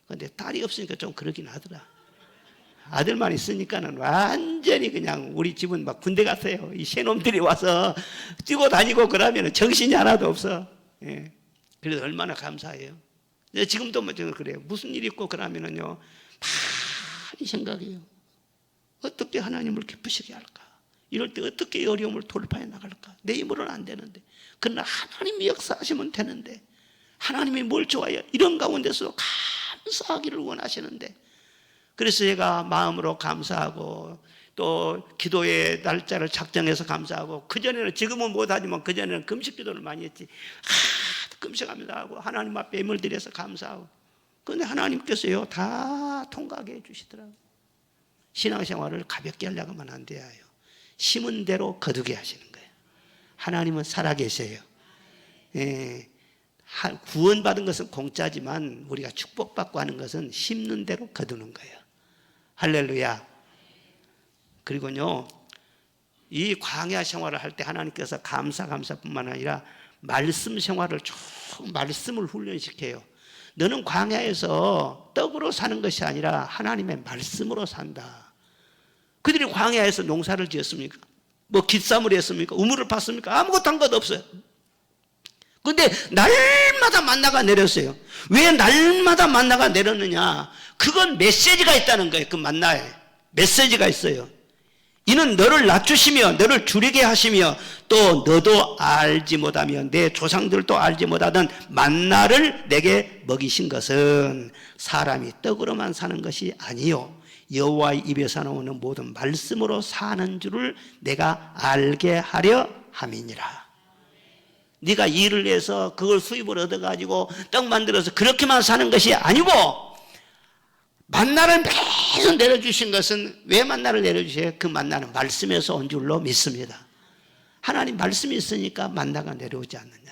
근데 딸이 없으니까 좀 그러긴 하더라. 아들만 있으니까는 완전히 그냥 우리 집은 막 군대 같아요. 이 새놈들이 와서 뛰고 다니고 그러면 정신이 하나도 없어. 예. 그래서 얼마나 감사해요. 지금도 뭐 그래요. 무슨 일 있고 그러면은요. 많이 생각해요. 어떻게 하나님을 기쁘시게 할까? 이럴 때 어떻게 어려움을 돌파해 나갈까? 내 힘으로는 안 되는데. 그러나 하나님이 역사하시면 되는데 하나님이 뭘 좋아해요? 이런 가운데서 감사하기를 원하시는데 그래서 제가 마음으로 감사하고 또 기도의 날짜를 작정해서 감사하고 그전에는 지금은 못하지만 그전에는 금식기도를 많이 했지. 금식합니다 하고 하나님 앞에 예물 드려서 감사하고 그런데 하나님께서요 다 통과하게 해주시더라고요. 신앙생활을 가볍게 하려고 하면 안 돼요. 심은 대로 거두게 하시는 거예요. 하나님은 살아계세요. 예. 구원받은 것은 공짜지만 우리가 축복받고 하는 것은 심는 대로 거두는 거예요. 할렐루야. 그리고요 이 광야 생활을 할 때 하나님께서 감사뿐만 아니라 말씀 생활을 쭉 말씀을 훈련시켜요. 너는 광야에서 떡으로 사는 것이 아니라 하나님의 말씀으로 산다. 그들이 광야에서 농사를 지었습니까? 뭐 깃사물이 했습니까? 우물을 팠습니까? 아무것도 한 것 없어요. 그런데 날마다 만나가 내렸어요. 왜 날마다 만나가 내렸느냐? 그건 메시지가 있다는 거예요. 그 만나에 메시지가 있어요. 이는 너를 낮추시며 너를 줄이게 하시며 또 너도 알지 못하며 내 조상들도 알지 못하던 만나를 내게 먹이신 것은 사람이 떡으로만 사는 것이 아니요 여호와의 입에서 나오는 모든 말씀으로 사는 줄을 내가 알게 하려 함이니라. 네가 일을 해서 그걸 수입을 얻어가지고 떡 만들어서 그렇게만 사는 것이 아니고 만나를 계속 내려주신 것은 왜 만나를 내려주세요? 그 만나는 말씀에서 온 줄로 믿습니다. 하나님 말씀이 있으니까 만나가 내려오지 않느냐.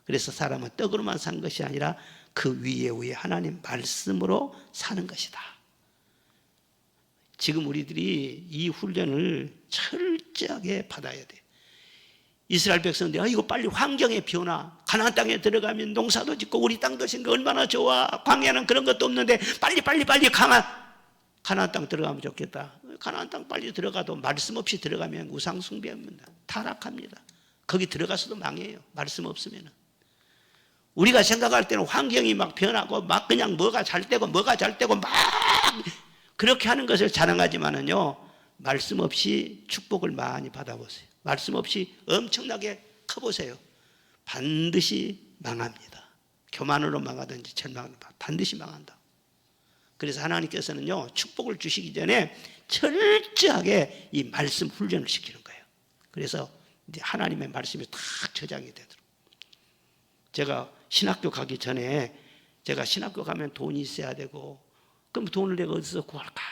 그래서 사람은 떡으로만 사는 것이 아니라 그 위에 하나님 말씀으로 사는 것이다. 지금 우리들이 이 훈련을 철저하게 받아야 돼. 이스라엘 백성들이 이거 빨리 환경의 변화, 가나안 땅에 들어가면 농사도 짓고 우리 땅도 생겨 얼마나 좋아. 광야는 그런 것도 없는데 빨리 가나안 땅 들어가면 좋겠다. 가나안 땅 빨리 들어가도 말씀 없이 들어가면 우상 숭배합니다. 타락합니다. 거기 들어가서도 망해요. 말씀 없으면은. 우리가 생각할 때는 환경이 막 변하고 막 그냥 뭐가 잘 되고 막 그렇게 하는 것을 자랑하지만은요, 말씀 없이 축복을 많이 받아보세요. 말씀 없이 엄청나게 커보세요. 반드시 망합니다. 교만으로 망하든지 절망으로 반드시 망한다. 그래서 하나님께서는요, 축복을 주시기 전에 철저하게 이 말씀 훈련을 시키는 거예요. 그래서 이제 하나님의 말씀이 딱 저장이 되도록. 제가 신학교 가기 전에, 제가 신학교 가면 돈이 있어야 되고, 그럼 돈을 내가 어디서 구할까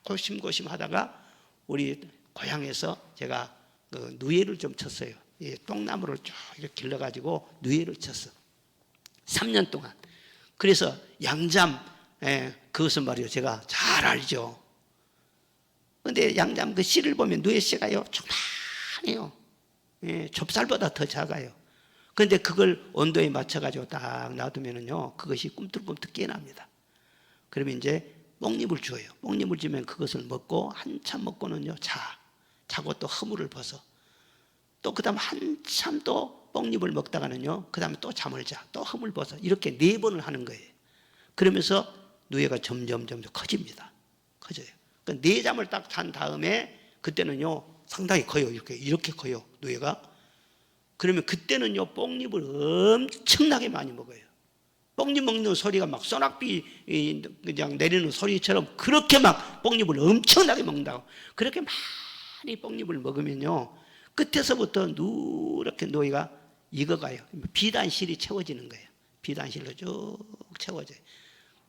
고심고심 하다가 우리 고향에서 제가 그 누에를 좀 쳤어요. 똥나무를 쭉 이렇게 길러가지고 누에를 쳤어. 3년 동안. 그래서 양잠, 그것은 말이요, 제가 잘 알죠. 근데 양잠 그 씨를 보면 누에 씨가요, 조그만해요. 좁쌀보다 더 작아요. 그런데 그걸 온도에 맞춰가지고 딱 놔두면은요, 그것이 꿈틀꿈틀 깨납니다. 그러면 이제 뽕잎을 줘요. 뽕잎을 주면 그것을 먹고 한참 먹고는요, 자고 또 허물을 벗어. 또 그 다음 한참 또 뽕잎을 먹다가는요, 그 다음에 또 잠을 자. 또 허물 벗어. 이렇게 4번을 하는 거예요. 그러면서 누에가 점점 커집니다. 커져요. 그 4잠을 딱 잔 다음에 그때는요, 상당히 커요. 이렇게 커요. 누에가. 그러면 그때는요, 뽕잎을 엄청나게 많이 먹어요. 뽕잎 먹는 소리가 막 소낙비 그냥 내리는 소리처럼 그렇게 막 뽕잎을 엄청나게 먹는다고. 그렇게 많이 뽕잎을 먹으면요, 끝에서부터 누렇게 노이가 익어가요. 비단실이 채워지는 거예요. 비단실로 쭉 채워져요.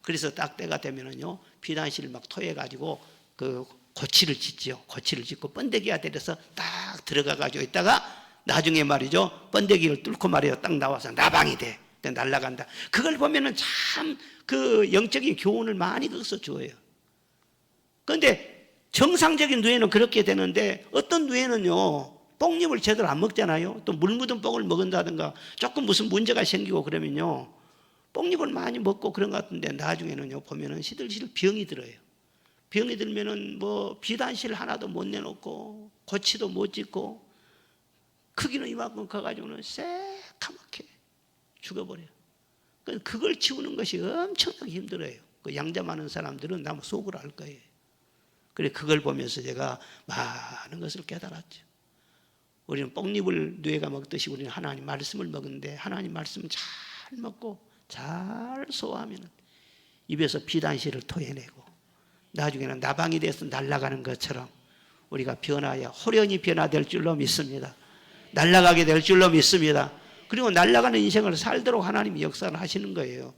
그래서 딱 때가 되면은요, 비단실을 막 토해가지고 그 고치를 짓지요. 고치를 짓고 번데기가 데려서 딱 들어가가지고 있다가 나중에 말이죠, 번데기를 뚫고 말이요, 딱 나와서 나방이 돼. 날아간다. 그걸 보면은 참 그 영적인 교훈을 많이 거기서 주어요. 그런데 정상적인 누에는 그렇게 되는데, 어떤 누에는요, 뽕잎을 제대로 안 먹잖아요. 또 물 묻은 뽕을 먹는다든가 조금 무슨 문제가 생기고 그러면요, 뽕잎을 많이 먹고 그런 것 같은데 나중에는요, 보면은 시들시들 병이 들어요. 병이 들면은 뭐 비단실 하나도 못 내놓고 고치도 못 짓고 크기는 이만큼 커가지고는 새카맣게 죽어버려요. 그걸 치우는 것이 엄청나게 힘들어요. 그 양잠하는 사람들은 아마 속으로 알 거예요. 그래, 그걸 보면서 제가 많은 것을 깨달았죠. 우리는 뽕잎을 누에가 먹듯이 우리는 하나님 말씀을 먹는데, 하나님 말씀을 잘 먹고 잘 소화하면 입에서 비단실을 토해내고 나중에는 나방이 돼서 날아가는 것처럼 우리가 변화하여 호련히 변화될 줄로 믿습니다. 날아가게 될 줄로 믿습니다. 그리고 날아가는 인생을 살도록 하나님이 역사를 하시는 거예요.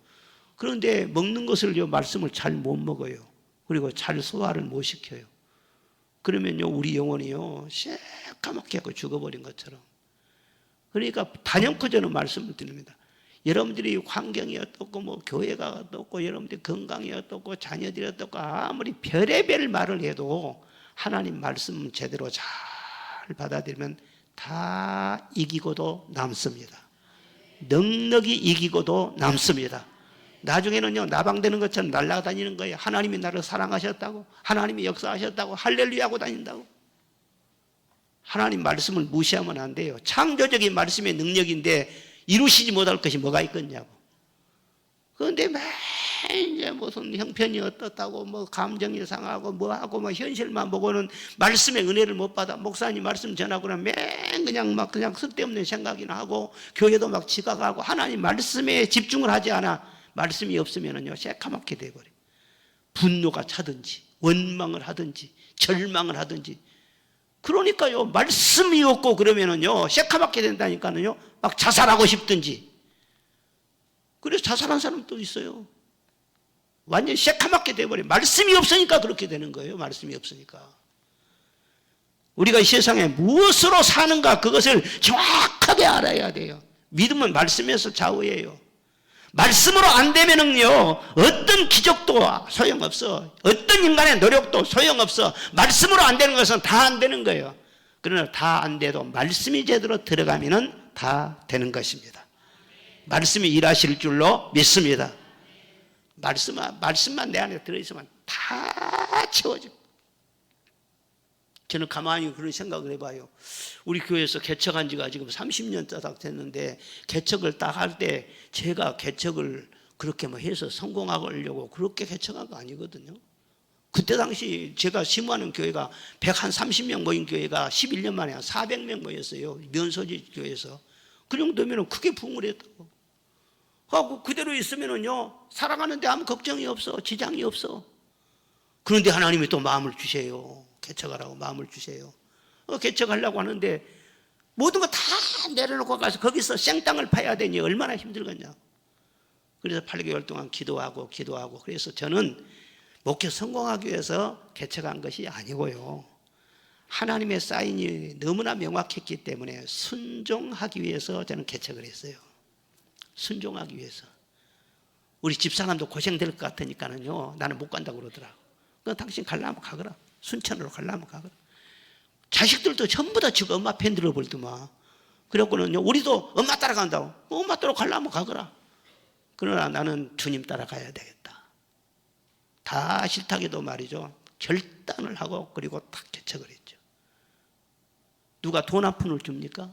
그런데 먹는 것을요, 말씀을 잘 못 먹어요. 그리고 잘 소화를 못 시켜요. 그러면요, 우리 영혼이요, 새까맣게 하고 죽어버린 것처럼. 그러니까 단연코 저는 말씀을 드립니다. 여러분들이 환경이 어떻고 뭐 교회가 어떻고 여러분들이 건강이 어떻고 자녀들이 어떻고 아무리 별의별 말을 해도 하나님 말씀 제대로 잘 받아들이면 다 이기고도 남습니다. 넉넉히 이기고도 남습니다. 나중에는요, 나방되는 것처럼 날아다니는 거예요. 하나님이 나를 사랑하셨다고, 하나님이 역사하셨다고, 할렐루야 하고 다닌다고. 하나님 말씀을 무시하면 안 돼요. 창조적인 말씀의 능력인데 이루시지 못할 것이 뭐가 있겠냐고. 그런데 매일 이제 무슨 형편이 어떻다고 뭐 감정이 상하고 뭐하고 뭐 현실만 보고는 말씀의 은혜를 못 받아. 목사님 말씀 전하고 나면 그냥 쓸데없는 생각이나 하고 교회도 막 지각하고 하나님 말씀에 집중을 하지 않아. 말씀이 없으면은요, 새카맣게 돼버려. 분노가 차든지 원망을 하든지 절망을 하든지. 그러니까요, 말씀이 없고 그러면은요, 새카맣게 된다니까는요, 막 자살하고 싶든지. 그래서 자살한 사람도 있어요. 완전히 새카맣게 돼버려. 말씀이 없으니까 그렇게 되는 거예요. 말씀이 없으니까. 우리가 이 세상에 무엇으로 사는가, 그것을 정확하게 알아야 돼요. 믿음은 말씀에서 좌우해요. 말씀으로 안 되면은요, 어떤 기적도 소용없어. 어떤 인간의 노력도 소용없어. 말씀으로 안 되는 것은 다 안 되는 거예요. 그러나 다 안 돼도 말씀이 제대로 들어가면은 다 되는 것입니다. 말씀이 일하실 줄로 믿습니다. 말씀만 내 안에 들어있으면 다 채워져. 저는 가만히 그런 생각을 해봐요. 우리 교회에서 개척한 지가 지금 30년 딱 됐는데, 개척을 딱 할 때 제가 개척을 그렇게 뭐 해서 성공하려고 그렇게 개척한 거 아니거든요. 그때 당시 제가 심호하는 교회가 130명 모인 교회가 11년 만에 한 400명 모였어요. 면소지 교회에서. 그 정도면 크게 부흥을 했다고. 하고 그대로 있으면은요, 살아가는데 아무 걱정이 없어. 지장이 없어. 그런데 하나님이 또 마음을 주세요. 개척하라고 마음을 주세요. 개척하려고 하는데 모든 거 다 내려놓고 가서 거기서 생땅을 파야 되니 얼마나 힘들겠냐. 그래서 8개월 동안 기도하고 그래서 저는 목회 성공하기 위해서 개척한 것이 아니고요, 하나님의 사인이 너무나 명확했기 때문에 순종하기 위해서 저는 개척을 했어요. 순종하기 위해서. 우리 집사람도 고생될 것 같으니까는요, 나는 못 간다고 그러더라고. 그럼 당신 가려면 가거라. 순천으로 가려면 가거라. 자식들도 전부 다 지금 엄마 편 들어버리더만. 그래갖고는요, 우리도 엄마 따라간다고. 엄마 따라 가려면 가거라. 그러나 나는 주님 따라가야 되겠다. 다 싫다기도 말이죠, 결단을 하고 그리고 딱 개척을 했죠. 누가 돈 한 푼을 줍니까?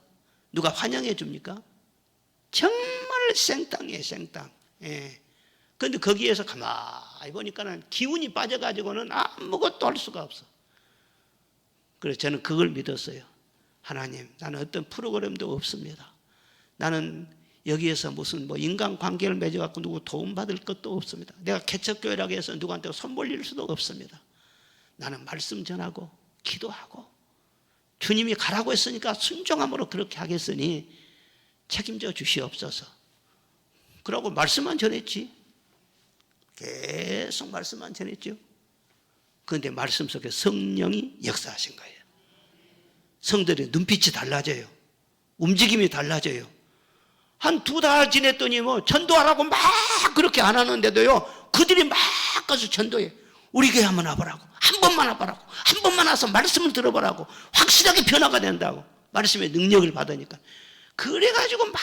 누가 환영해 줍니까? 정말 생땅이에요, 생땅. 예. 그런데 거기에서 가만히 보니까는 기운이 빠져가지고는 아무것도 할 수가 없어. 그래서 저는 그걸 믿었어요. 하나님, 나는 어떤 프로그램도 없습니다. 나는 여기에서 무슨 뭐 인간관계를 맺어갖고 누구 도움받을 것도 없습니다. 내가 개척교회라고 해서 누구한테 손 벌릴 수도 없습니다. 나는 말씀 전하고 기도하고 주님이 가라고 했으니까 순종함으로 그렇게 하겠으니 책임져 주시옵소서. 그러고 말씀만 전했지. 계속 말씀만 전했죠. 그런데 말씀 속에 성령이 역사하신 거예요. 성들의 눈빛이 달라져요. 움직임이 달라져요. 한 2달 지냈더니 뭐 전도하라고 막 그렇게 안 하는데도요, 그들이 막 가서 전도해. 우리 교회 한번 와보라고. 한 번만 와보라고. 한 번만 와서 말씀을 들어보라고. 확실하게 변화가 된다고. 말씀의 능력을 받으니까. 그래가지고 막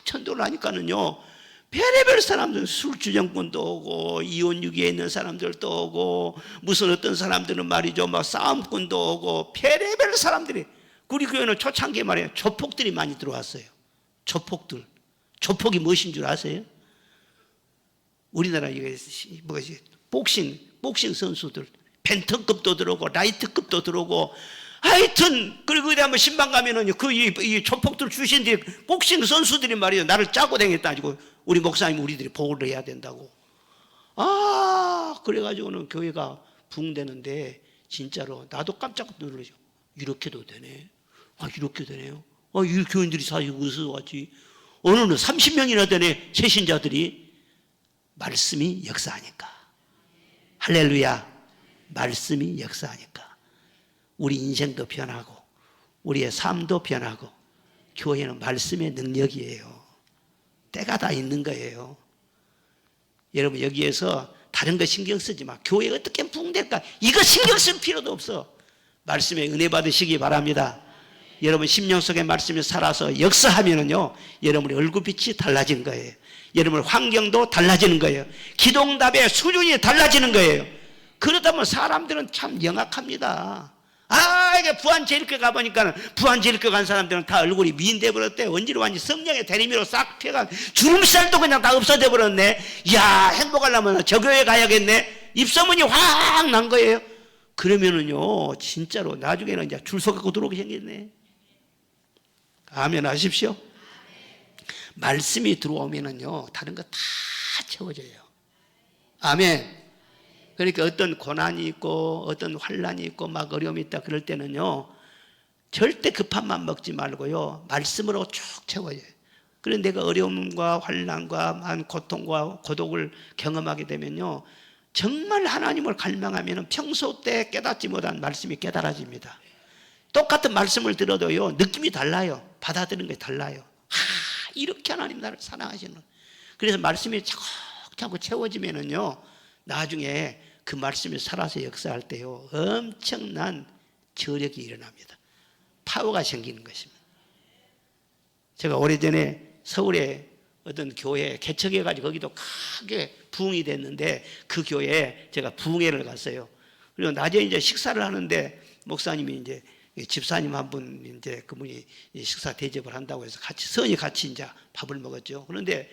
전도를 하니까는요, 별의별 사람들, 술주정꾼도 오고, 이혼 유기에 있는 사람들도 오고, 무슨 어떤 사람들은 말이죠, 막 싸움꾼도 오고, 별의별 사람들이. 우리 교회는 초창기에 말이에요, 조폭들이 많이 들어왔어요. 조폭들. 조폭이 무엇인 줄 아세요? 우리나라 이게 뭐지? 복싱 선수들. 벤턴급도 들어오고, 라이트급도 들어오고, 하여튼, 그리고 어디 한번 신방 가면은 이 조폭들 출신들이, 복싱 선수들이 말이에요, 나를 짜고 다녔다고. 우리 목사님, 우리들이 보호를 해야 된다고. 그래가지고는 교회가 붕대는데, 진짜로, 나도 깜짝 놀라죠. 이렇게도 되네. 이렇게 되네요. 이 교인들이 사실 어디서 왔지? 오늘은 30명이나 되네, 새신자들이. 말씀이 역사하니까. 할렐루야. 말씀이 역사하니까. 우리 인생도 변하고, 우리의 삶도 변하고, 교회는 말씀의 능력이에요. 때가 다 있는 거예요. 여러분, 여기에서 다른 거 신경 쓰지 마. 교회 어떻게 부흥될까? 이거 신경 쓸 필요도 없어. 말씀에 은혜 받으시기 바랍니다. 여러분, 심령 속에 말씀이 살아서 역사하면은요, 여러분의 얼굴빛이 달라진 거예요. 여러분 환경도 달라지는 거예요. 기도응답의 수준이 달라지는 거예요. 그러다 보면 사람들은 참 영악합니다. 이게 부안제일교 가보니까, 부안제일교 간 사람들은 다 얼굴이 미인돼 버렸대. 원지로 완전 성령의 대리미로 싹 펴가, 주름살도 그냥 다 없어져 버렸네. 이야, 행복하려면 저 교회 가야겠네. 입소문이 확 난 거예요. 그러면은요, 진짜로 나중에는 이제 줄 서 갖고 들어오게 생겼네. 아멘 하십시오. 말씀이 들어오면은요, 다른 거 다 채워져요. 아멘. 그러니까 어떤 고난이 있고 어떤 환난이 있고 막 어려움이 있다 그럴 때는요, 절대 급한 맘 먹지 말고요, 말씀으로 쭉 채워요. 그런데 내가 어려움과 환난과 고통과 고독을 경험하게 되면요, 정말 하나님을 갈망하면 평소 때 깨닫지 못한 말씀이 깨달아집니다. 똑같은 말씀을 들어도요, 느낌이 달라요. 받아들이는 게 달라요. 이렇게 하나님 나를 사랑하시는. 그래서 말씀이 자꾸 채워지면은요, 나중에 그 말씀이 살아서 역사할 때요, 엄청난 저력이 일어납니다. 파워가 생기는 것입니다. 제가 오래전에 서울에 어떤 교회 개척해가지고 거기도 크게 부흥이 됐는데, 그 교회에 제가 부흥회를 갔어요. 그리고 낮에 이제 식사를 하는데 목사님이 이제 집사님 한 분 이제 그분이 식사 대접을 한다고 해서 선이 같이 이제 밥을 먹었죠. 그런데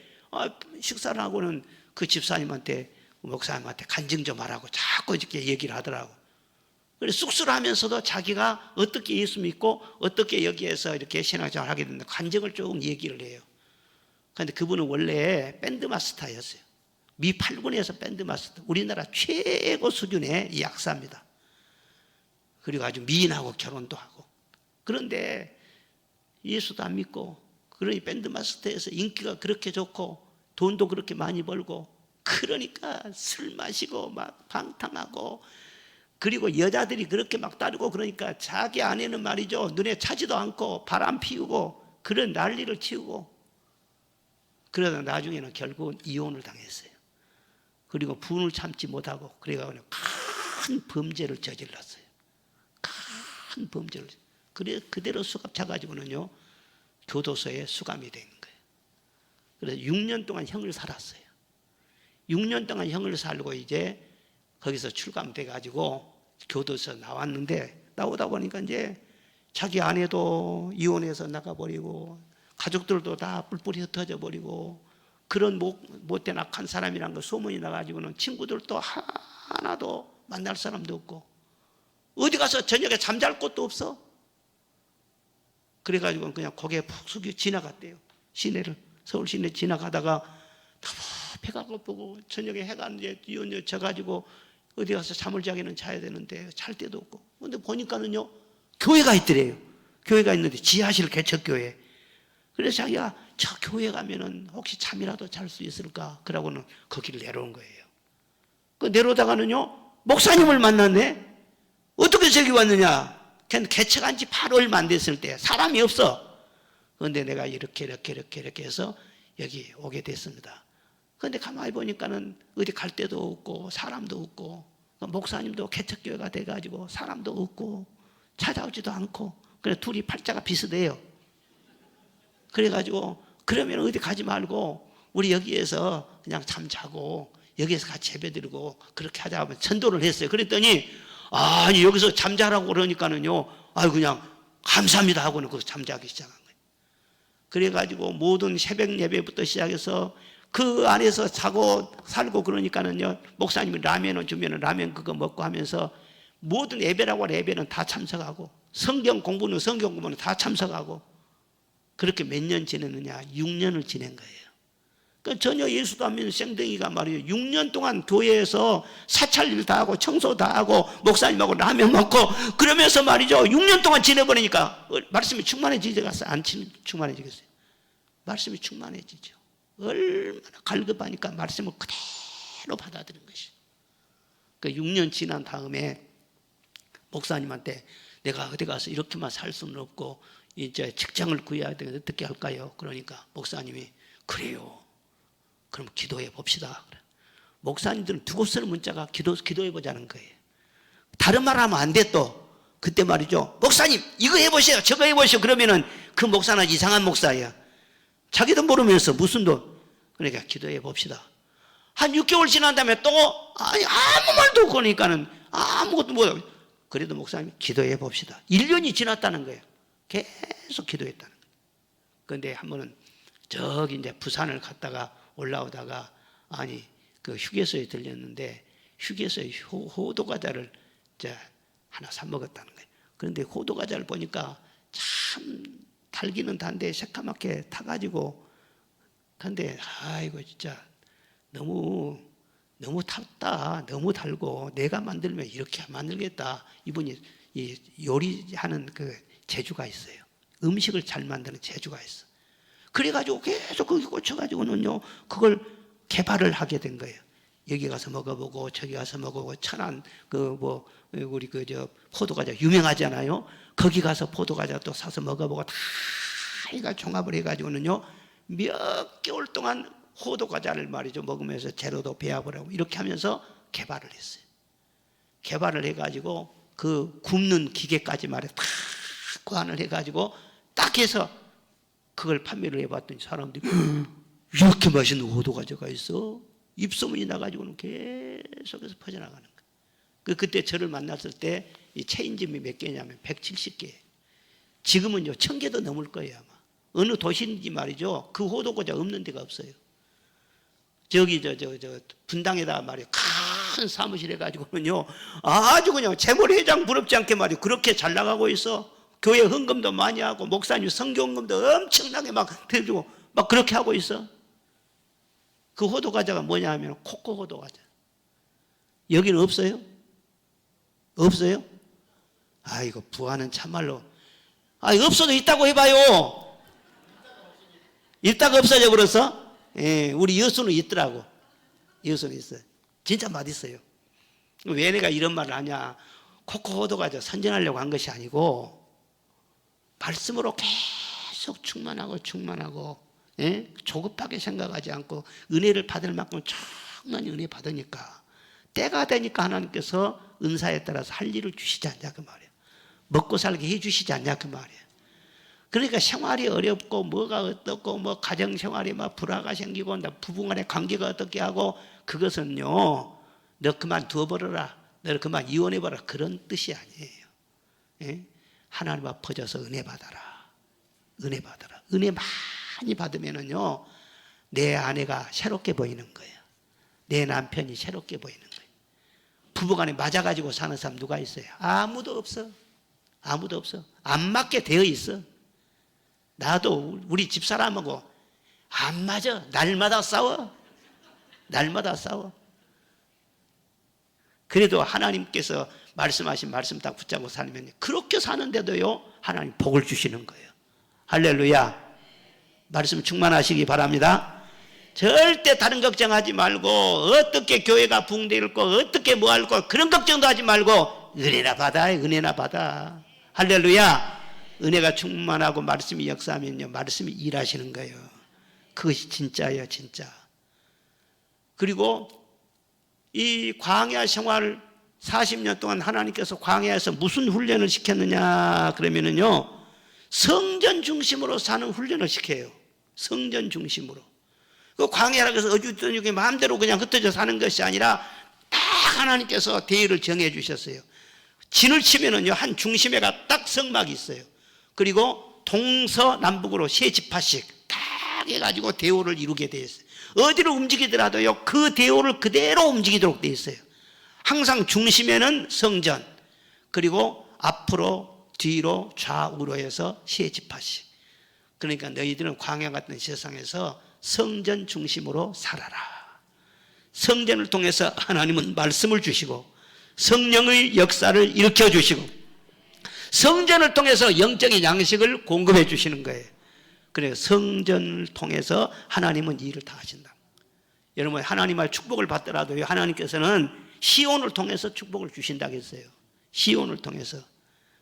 식사를 하고는 그 집사님한테, 목사님한테 간증 좀 하라고 자꾸 이렇게 얘기를 하더라고. 그래서 쑥스러워하면서도 자기가 어떻게 예수 믿고 어떻게 여기에서 이렇게 신앙생활을 하게 됐는데 간증을 쭉 얘기를 해요. 그런데 그분은 원래 밴드 마스터였어요. 미 8군에서 밴드 마스터, 우리나라 최고 수준의 이 약사입니다. 그리고 아주 미인하고 결혼도 하고. 그런데 예수도 안 믿고, 그러니 밴드 마스터에서 인기가 그렇게 좋고 돈도 그렇게 많이 벌고, 그러니까 술 마시고 막 방탕하고, 그리고 여자들이 그렇게 막 따르고, 그러니까 자기 아내는 말이죠, 눈에 차지도 않고 바람 피우고 그런 난리를 치우고, 그러다 나중에는 결국은 이혼을 당했어요. 그리고 분을 참지 못하고 그래가지고 큰 범죄를 저질렀어요. 큰 범죄를. 그래 그대로 수갑 차가지고는요, 교도소에 수감이 된 거예요. 그래서 6년 동안 형을 살았어요. 6년 동안 형을 살고 이제 거기서 출감돼 가지고 교도소 나왔는데, 나오다 보니까 이제 자기 아내도 이혼해서 나가버리고 가족들도 다 뿔뿔이 흩어져 버리고, 그런 못된 악한 사람이란 거 소문이 나가지고는 친구들도 하나도 만날 사람도 없고, 어디 가서 저녁에 잠잘 곳도 없어. 그래가지고 그냥 고개 푹 숙여 지나갔대요. 시내를, 서울 시내 지나가다가 너무 배가 고프고 저녁에 해가 이제 져가지고 어디 가서 잠을 자기는 자야 되는데 잘 데도 없고. 근데 보니까는요, 교회가 있더래요. 교회가 있는데 지하실 개척교회. 그래서 자기가 저 교회 가면은 혹시 잠이라도 잘 수 있을까? 그러고는 거기를 내려온 거예요. 그 내려오다가는요, 목사님을 만났네. 어떻게 저기 왔느냐? 걔는 개척한 지 바로 얼마 안 됐을 때 사람이 없어. 그런데 내가 이렇게 해서 여기 오게 됐습니다. 그런데 가만히 보니까는 어디 갈 데도 없고 사람도 없고, 목사님도 개척교회가 돼가지고 사람도 없고 찾아오지도 않고, 그래 둘이 팔자가 비슷해요. 그래가지고 그러면 어디 가지 말고 우리 여기에서 그냥 잠자고 여기에서 같이 예배드리고 그렇게 하자고 전도를 했어요. 그랬더니 아니 여기서 잠자라고 그러니까는요, 그냥 감사합니다 하고는 거기서 잠자기 시작한 거예요. 그래가지고 모든 새벽 예배부터 시작해서 그 안에서 자고 살고, 그러니까는요, 목사님이 라면을 주면은 라면 그거 먹고 하면서 모든 예배라고 하는 예배는 다 참석하고, 성경 공부는 다 참석하고, 그렇게 몇 년 지냈느냐? 6년을 지낸 거예요. 그러니까 전혀 예수도 안 믿는 생덩이가 말이에요, 6년 동안 교회에서 사찰일 다 하고 청소 다 하고 목사님하고 라면 먹고 그러면서 말이죠, 6년 동안 지내버리니까 말씀이 충만해지겠어요? 안 충만해지겠어요? 말씀이 충만해지죠. 얼마나 갈급하니까 말씀을 그대로 받아들인 것이. 그 6년 지난 다음에 목사님한테 내가 어디 가서 이렇게만 살 수는 없고 이제 직장을 구해야 되는데 어떻게 할까요? 그러니까 목사님이 그래요, 그럼 기도해 봅시다. 목사님들은 두고 쓰는 문자가 기도해 보자는 거예요. 다른 말 하면 안 돼. 또 그때 말이죠, 목사님 이거 해보세요 저거 해보세요. 그러면은 그 목사는 이상한 목사예요. 자기도 모르면서 무슨 돈. 그러니까 기도해 봅시다. 한 6개월 지난 다음에 또 아무 말도 없고, 그러니까는 아무것도 못하고, 그래도 목사님 기도해 봅시다. 1년이 지났다는 거예요. 계속 기도했다는 거예요. 그런데 한 번은 저기 이제 부산을 갔다가 올라오다가 그 휴게소에 들렸는데 휴게소에 호두 과자를 하나 사 먹었다는 거예요. 그런데 호두 과자를 보니까 참 달기는 단데 새까맣게 타가지고, 근데 아이고 진짜 너무 탔다, 너무 달고 내가 만들면 이렇게 만들겠다. 이분이 이 요리하는 그 재주가 있어요. 음식을 잘 만드는 재주가 있어. 그래가지고 계속 거기 꽂혀가지고는요, 그걸 개발을 하게 된 거예요. 여기 가서 먹어보고 저기 가서 먹어보고, 천안 우리 포도과자 유명하잖아요. 거기 가서 포도과자 또 사서 먹어보고 다 이가 종합을 해가지고는요, 몇 개월 동안 호두 과자를 말이죠 먹으면서 재료도 배합을 하고 이렇게 하면서 개발을 했어요. 개발을 해가지고 그 굽는 기계까지 말이죠 다 고안을 해가지고 딱 해서 그걸 판매를 해봤더니 사람들이 이렇게 맛있는 호두 과자가 있어? 입소문이 나가지고는 계속해서 퍼져나가는 거예요. 그때 저를 만났을 때 이 체인점이 몇 개냐면 170개. 지금은요 1000개도 넘을 거예요 아마. 어느 도시인지 말이죠 그 호두 과자 없는 데가 없어요. 저기 저 분당에다가 말이에요 큰 사무실 해가지고는요 아주 그냥 재물회장 부럽지 않게 말이에요 그렇게 잘 나가고 있어. 교회 헌금도 많이 하고 목사님 성경금도 엄청나게 막 대주고 막 그렇게 하고 있어. 그 호두 과자가 뭐냐 하면 코코 호두 과자. 여기는 없어요? 없어요? 아이고 부하는 참말로 없어도 있다고 해봐요. 있다가 없어져 버렸어? 예, 우리 여수는 있더라고. 여수는 있어요. 진짜 맛있어요. 왜 내가 이런 말을 하냐? 코코 호두 과자 선전하려고 한 것이 아니고 말씀으로 계속 충만하고 예? 조급하게 생각하지 않고 은혜를 받을 만큼 충만히 은혜 받으니까 때가 되니까 하나님께서 은사에 따라서 할 일을 주시지 않냐 그 말이에요. 먹고 살게 해 주시지 않냐 그 말이에요. 그러니까 생활이 어렵고 뭐가 어떻고 뭐 가정생활이 막 불화가 생기고 부부간의 관계가 어떻게 하고 그것은요 너 그만 두어버려라 너 그만 이혼해버려 그런 뜻이 아니에요. 예? 하나님 앞 퍼져서 은혜 받아라. 은혜 받아라. 은혜 많이 받으면은요 내 아내가 새롭게 보이는 거예요. 내 남편이 새롭게 보이는 거예요. 부부간에 맞아가지고 사는 사람 누가 있어요? 아무도 없어. 아무도 없어. 안 맞게 되어 있어. 나도 우리 집사람하고 안 맞아. 날마다 싸워. 날마다 싸워. 그래도 하나님께서 말씀하신 말씀 딱 붙잡고 살면 그렇게 사는데도요 하나님 복을 주시는 거예요. 할렐루야. 말씀 충만하시기 바랍니다. 절대 다른 걱정하지 말고 어떻게 교회가 붕괴될 거 어떻게 뭐 할 거 그런 걱정도 하지 말고 은혜나 받아. 은혜나 받아. 할렐루야. 은혜가 충만하고 말씀이 역사하면요 말씀이 일하시는 거예요. 그것이 진짜예요 진짜. 그리고 이 광야 생활 40년 동안 하나님께서 광야에서 무슨 훈련을 시켰느냐 그러면은요 성전 중심으로 사는 훈련을 시켜요. 성전 중심으로. 그 광야라고 해서 어주저주게 마음대로 그냥 흩어져 사는 것이 아니라 딱 하나님께서 대의를 정해 주셨어요. 진을 치면은요 한 중심에가 딱 성막이 있어요. 그리고 동서남북으로 세 지파씩 딱 해가지고 대오를 이루게 되어 있어요. 어디로 움직이더라도요 그 대오를 그대로 움직이도록 되어 있어요. 항상 중심에는 성전, 그리고 앞으로 뒤로 좌우로 해서 세 지파씩. 그러니까 너희들은 광야 같은 세상에서 성전 중심으로 살아라. 성전을 통해서 하나님은 말씀을 주시고 성령의 역사를 일으켜 주시고 성전을 통해서 영적인 양식을 공급해 주시는 거예요. 그래서 성전을 통해서 하나님은 이 일을 다 하신다. 여러분 하나님의 축복을 받더라도요 하나님께서는 시온을 통해서 축복을 주신다고 했어요. 시온을 통해서.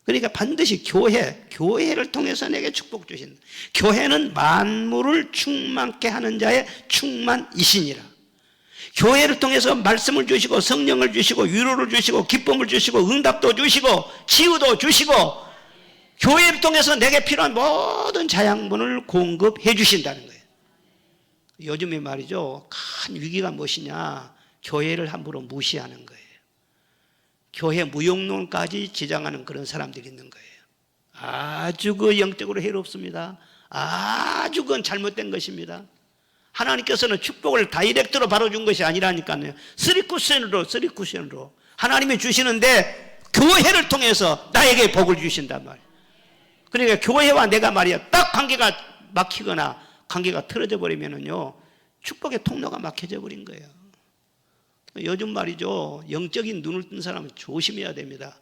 그러니까 반드시 교회를 통해서 내게 축복 주신다. 교회는 만물을 충만케 하는 자의 충만이시니라. 교회를 통해서 말씀을 주시고 성령을 주시고 위로를 주시고 기쁨을 주시고 응답도 주시고 치유도 주시고 교회를 통해서 내게 필요한 모든 자양분을 공급해 주신다는 거예요. 요즘에 말이죠 큰 위기가 무엇이냐, 교회를 함부로 무시하는 거예요. 교회 무용론까지 지장하는 그런 사람들이 있는 거예요. 아주 그 영적으로 해롭습니다. 아주 그건 잘못된 것입니다. 하나님께서는 축복을 다이렉트로 바로 준 것이 아니라니까요. 쓰리쿠션으로 하나님이 주시는데 교회를 통해서 나에게 복을 주신단 말이에요. 그러니까 교회와 내가 말이야 딱 관계가 막히거나 관계가 틀어져 버리면은요 축복의 통로가 막혀져 버린 거예요. 요즘 말이죠 영적인 눈을 뜬 사람은 조심해야 됩니다.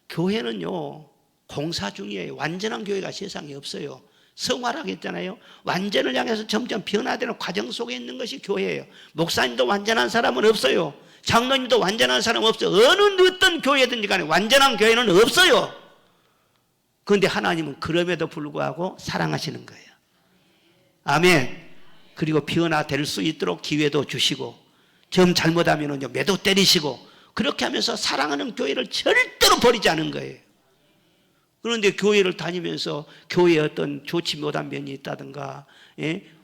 교회는요 공사 중이에요. 완전한 교회가 세상에 없어요. 성화라고 했잖아요. 완전을 향해서 점점 변화되는 과정 속에 있는 것이 교회예요. 목사님도 완전한 사람은 없어요. 장로님도 완전한 사람은 없어요. 어떤 교회든지 간에 완전한 교회는 없어요. 그런데 하나님은 그럼에도 불구하고 사랑하시는 거예요. 아멘. 그리고 변화될 수 있도록 기회도 주시고, 점 잘못하면은요 매도 때리시고, 그렇게 하면서 사랑하는 교회를 절대로 버리지 않은 거예요. 그런데 교회를 다니면서 교회에 어떤 좋지 못한 면이 있다든가,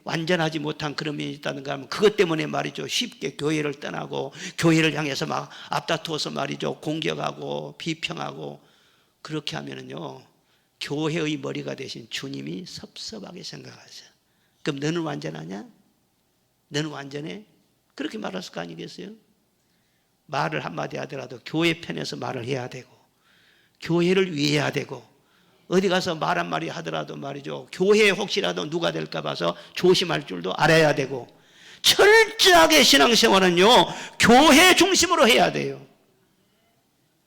완전하지 못한 그런 면이 있다든가 하면 그것 때문에 말이죠 쉽게 교회를 떠나고 교회를 향해서 막 앞다투어서 말이죠 공격하고 비평하고, 그렇게 하면은요 교회의 머리가 되신 주님이 섭섭하게 생각하세요. 그럼 너는 완전하냐? 너는 완전해? 그렇게 말할 거 아니겠어요? 말을 한마디 하더라도 교회 편에서 말을 해야 되고, 교회를 위해야 되고, 어디 가서 말 한마디 하더라도 말이죠 교회에 혹시라도 누가 될까 봐서 조심할 줄도 알아야 되고, 철저하게 신앙생활은요 교회 중심으로 해야 돼요.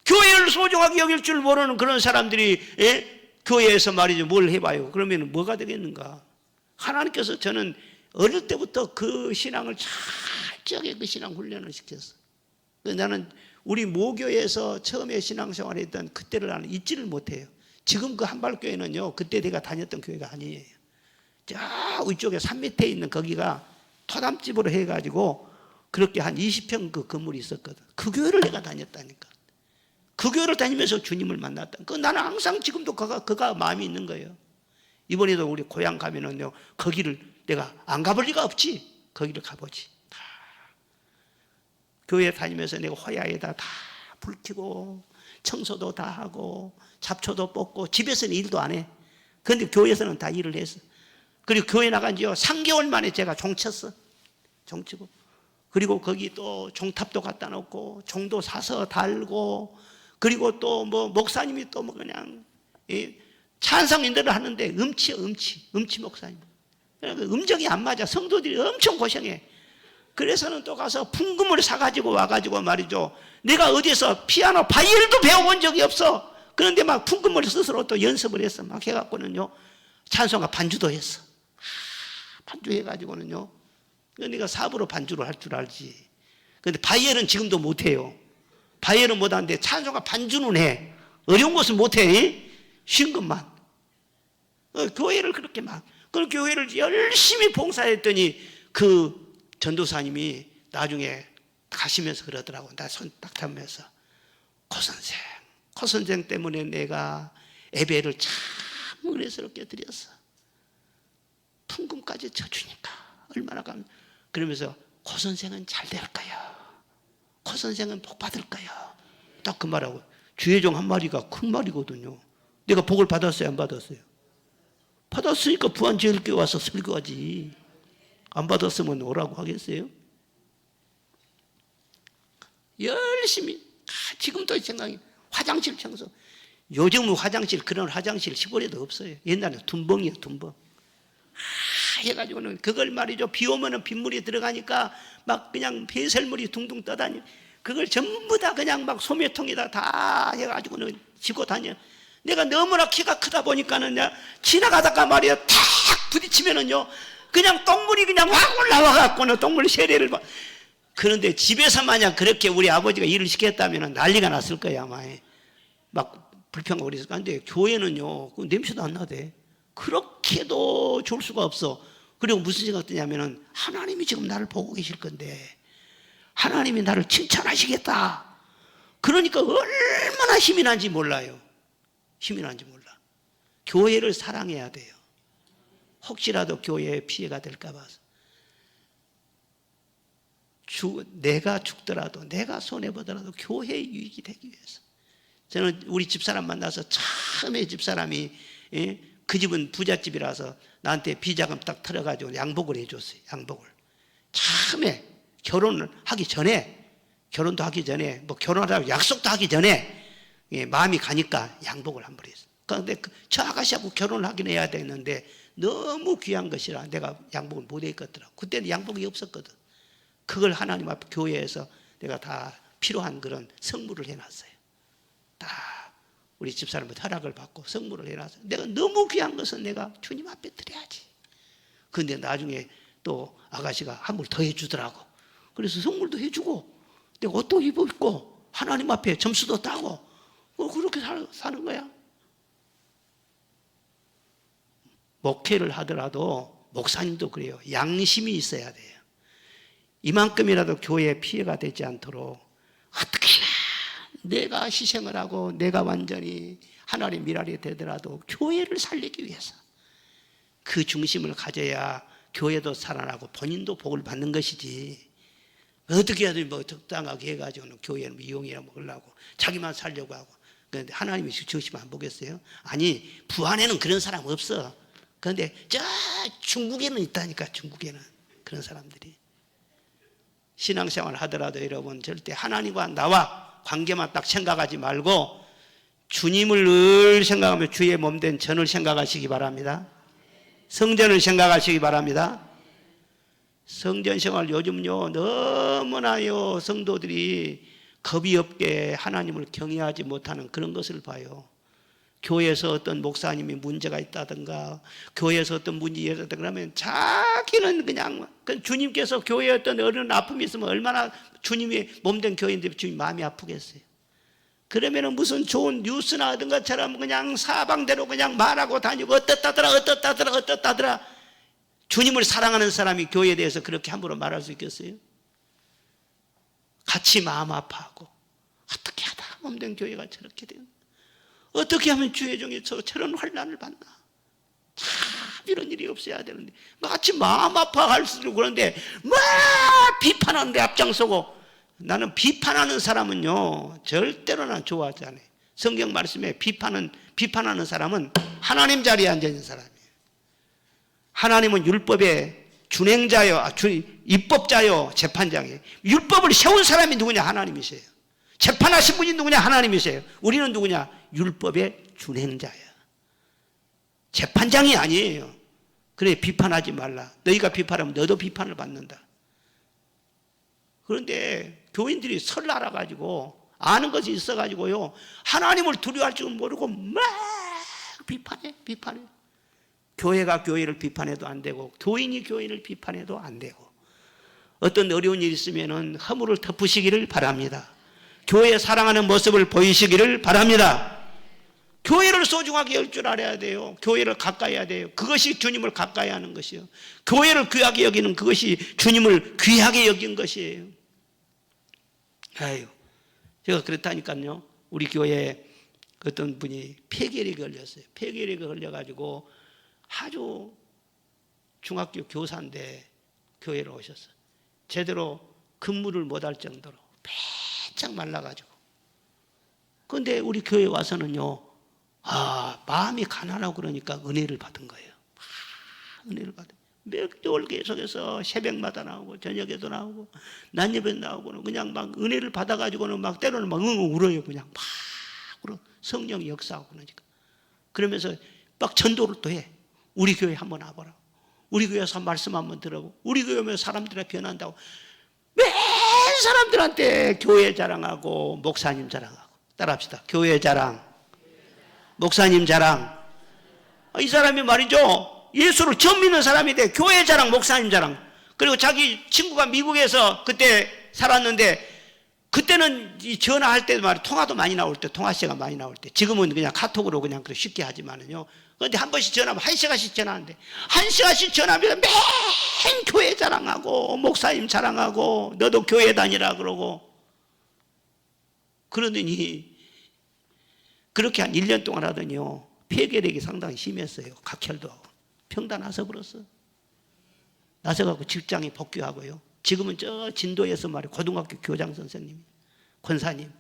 교회를 소중하게 여길 줄 모르는 그런 사람들이 교회에서 말이죠 뭘 해봐요. 그러면 뭐가 되겠는가? 하나님께서 저는 어릴 때부터 그 신앙을 철저하게 그 신앙 훈련을 시켰어. 나는 우리 모교에서 처음에 신앙생활을 했던 그때를 나는 잊지를 못해요. 지금 그 한발교회는요 그때 내가 다녔던 교회가 아니에요. 저 위쪽에 산 밑에 있는 거기가 토담집으로 해가지고 그렇게 한 20평 그 건물이 있었거든. 그 교회를 내가 다녔다니까. 그 교회를 다니면서 주님을 만났다. 그 나는 항상 지금도 그가 마음이 있는 거예요. 이번에도 우리 고향 가면은요 거기를 내가 안 가볼 리가 없지. 거기를 가보지. 교회 다니면서 내가 화야에다 다 불 켜고 청소도 다 하고 잡초도 뽑고, 집에서는 일도 안 해. 그런데 교회에서는 다 일을 했어. 그리고 교회 나간 지요 3개월 만에 제가 종쳤어. 종치고, 그리고 거기 또 종탑도 갖다 놓고 종도 사서 달고, 그리고 또 뭐 목사님이 또 뭐 그냥 찬송 인도를 하는데 음치 목사님. 음정이 안 맞아. 성도들이 엄청 고생해. 그래서는 또 가서 풍금을 사가지고 와가지고 말이죠 내가 어디서 피아노 바이올도 배워본 적이 없어. 그런데 막 풍금을 스스로 또 연습을 했어. 막 해갖고는요 찬송가 반주도 했어. 반주해가지고는요 내가 사부로 반주를 할 줄 알지. 그런데 바이올은 지금도 못해요. 바이올은 못하는데 찬송가 반주는 해. 어려운 것은 못해. 쉬운 것만. 교회를 그렇게 막, 그 교회를 열심히 봉사했더니 그 전도사님이 나중에 가시면서 그러더라고. 나 손 딱 잡으면서 고 선생 때문에 내가 예배를 참 은혜스럽게 드렸어. 풍금까지 쳐주니까 얼마나 그러면서 고 선생은 잘 될 거야. 고 선생은 복 받을 거야. 딱 그 말하고, 주의종 한 마리가 큰 말이거든요. 내가 복을 받았어요, 안 받았어요? 받았으니까 부안제일교회 와서 설교하지. 안 받았으면 오라고 하겠어요? 열심히 지금도 생각이, 화장실 청소. 요즘은 그런 화장실 시골에도 없어요. 옛날에 둔벙이에요, 둔벙. 해가지고는 그걸 말이죠 비 오면은 빗물이 들어가니까 막 그냥 배설물이 둥둥 떠다니, 그걸 전부 다 그냥 막 소매통에다 다 해가지고는 지고 다녀. 내가 너무나 키가 크다 보니까는 지나가다가 말이야 탁 부딪히면은요 그냥 똥물이 그냥 확 올라와갖고는 똥물 세례를 봐. 그런데 집에서 만약 그렇게 우리 아버지가 일을 시켰다면 난리가 났을 거야 아마. 막 불평하고 그랬을 거야. 근데 교회는요 그 냄새도 안 나대. 그렇게도 좋을 수가 없어. 그리고 무슨 생각 드냐면은 하나님이 지금 나를 보고 계실 건데 하나님이 나를 칭찬하시겠다. 그러니까 얼마나 힘이 난지 몰라요. 힘이 난지 몰라. 교회를 사랑해야 돼요. 혹시라도 교회에 피해가 될까 봐서. 내가 죽더라도, 내가 손해보더라도 교회의 유익이 되기 위해서. 저는 우리 집사람 만나서 처음에 집사람이, 그 집은 부잣집이라서 나한테 비자금 딱 털어가지고 양복을 해줬어요. 양복을. 처음에 결혼을 하기 전에, 결혼도 하기 전에, 뭐 결혼하라고 약속도 하기 전에, 마음이 가니까 양복을 한 벌 했어요. 그런데 저 아가씨하고 결혼을 하긴 해야 되는데 너무 귀한 것이라 내가 양복을 못 입겠더라고. 그때는 양복이 없었거든. 그걸 하나님 앞 교회에서 내가 다 필요한 그런 성물을 해놨어요. 다 우리 집사람한테 허락을 받고 성물을 해놨어요. 내가 너무 귀한 것은 내가 주님 앞에 드려야지. 그런데 나중에 또 아가씨가 한 벌 더 해주더라고. 그래서 성물도 해주고 내가 옷도 입고 하나님 앞에 점수도 따고 그렇게 사는 거야. 목회를 하더라도 목사님도 그래요. 양심이 있어야 돼요. 이만큼이라도 교회에 피해가 되지 않도록 어떻게나 내가 희생을 하고 내가 완전히 하나님의 미랄이 되더라도 교회를 살리기 위해서 그 중심을 가져야 교회도 살아나고 본인도 복을 받는 것이지, 어떻게 해도 뭐 적당하게 해가지고는 교회를 이용해 먹으려고 자기만 살려고 하고. 그런데 하나님이 중심 안 보겠어요? 아니, 부안에는 그런 사람 없어. 그런데 저 중국에는 있다니까. 중국에는 그런 사람들이. 신앙생활 하더라도 여러분 절대 하나님과 나와 관계만 딱 생각하지 말고 주님을 늘 생각하며 주의 몸된 전을 생각하시기 바랍니다. 성전을 생각하시기 바랍니다. 성전 생활 요즘요 너무나요 성도들이 겁이 없게 하나님을 경외하지 못하는 그런 것을 봐요. 교회에서 어떤 목사님이 문제가 있다든가 교회에서 어떤 문제가 있다든가 그러면 자기는 그냥 주님께서 교회에 어떤 어려운 아픔이 있으면 얼마나 주님이 몸된 교회인데 주님 마음이 아프겠어요. 그러면은 무슨 좋은 뉴스나 하던 것처럼 그냥 사방대로 그냥 말하고 다니고 어떻다더라. 주님을 사랑하는 사람이 교회에 대해서 그렇게 함부로 말할 수 있겠어요? 같이 마음 아파하고 어떻게 하다 몸된 교회가 저렇게 되는, 어떻게 하면 주의 종이 저런 환난을 받나? 참 이런 일이 없어야 되는데 같이 마음 아파할수록 그런데 막 비판하는데 앞장서고. 나는 비판하는 사람은요 절대로 난 좋아하지 않아요. 성경 말씀에 비판하는 사람은 하나님 자리에 앉아 있는 사람이에요. 하나님은 율법의 준행자요, 입법자요, 재판장이에요. 율법을 세운 사람이 누구냐? 하나님이세요. 재판하신 분이 누구냐? 하나님이세요. 우리는 누구냐? 율법의 준행자예요. 재판장이 아니에요. 그래, 비판하지 말라. 너희가 비판하면 너도 비판을 받는다. 그런데 교인들이 설 알아가지고 아는 것이 있어가지고요 하나님을 두려워할 줄 모르고 막 비판해. 교회가 교회를 비판해도 안 되고 교인이 교인을 비판해도 안 되고, 어떤 어려운 일이 있으면은 허물을 덮으시기를 바랍니다. 교회 사랑하는 모습을 보이시기를 바랍니다. 교회를 소중하게 할 줄 알아야 돼요. 교회를 가까이 해야 돼요. 그것이 주님을 가까이 하는 것이요. 교회를 귀하게 여기는 그것이 주님을 귀하게 여긴 것이에요. 아유, 제가 그렇다니까요. 우리 교회에 어떤 분이 폐결핵에 걸렸어요. 폐결핵에 걸려가지고 아주 중학교 교사인데 교회로 오셨어요. 제대로 근무를 못할 정도로 빼짝 말라가지고. 그런데 우리 교회 와서는요, 마음이 가난하고 그러니까 은혜를 받은 거예요. 은혜를 받은. 몇 개월 계속해서 새벽마다 나오고 저녁에도 나오고 낮예배도 나오고는 그냥 막 은혜를 받아가지고는 막 때로는 막 엉엉 울어요. 그냥 막 울어. 성령이 역사하고 그러니까. 그러면서 막 전도를 또 해. 우리 교회 한번 와보라. 우리 교회에서 말씀 한번 들어보고 우리 교회 오면 사람들이 변한다고 맨 사람들한테 교회 자랑하고 목사님 자랑하고. 따라합시다. 교회 자랑, 목사님 자랑. 이 사람이 말이죠, 예수를 처음 믿는 사람이 돼. 교회 자랑, 목사님 자랑. 그리고 자기 친구가 미국에서 그때 살았는데 그때는 이 전화할 때도 말이야 통화도 많이 나올 때, 통화시간 많이 나올 때. 지금은 그냥 카톡으로 그냥 쉽게 하지만은요. 그런데 한 번씩 전화하면 1시간씩 전화하는데 1시간씩 전화하면 맨 교회 자랑하고 목사님 자랑하고 너도 교회 다니라 그러고. 그러더니 그렇게 한 1년 동안 하더니요 폐결핵이 상당히 심했어요. 각혈도 하고 병다 나서 버렸어. 나서갖고 직장에 복귀하고요. 지금은 저 진도에서 말이야 고등학교 교장 선생님이, 권사님.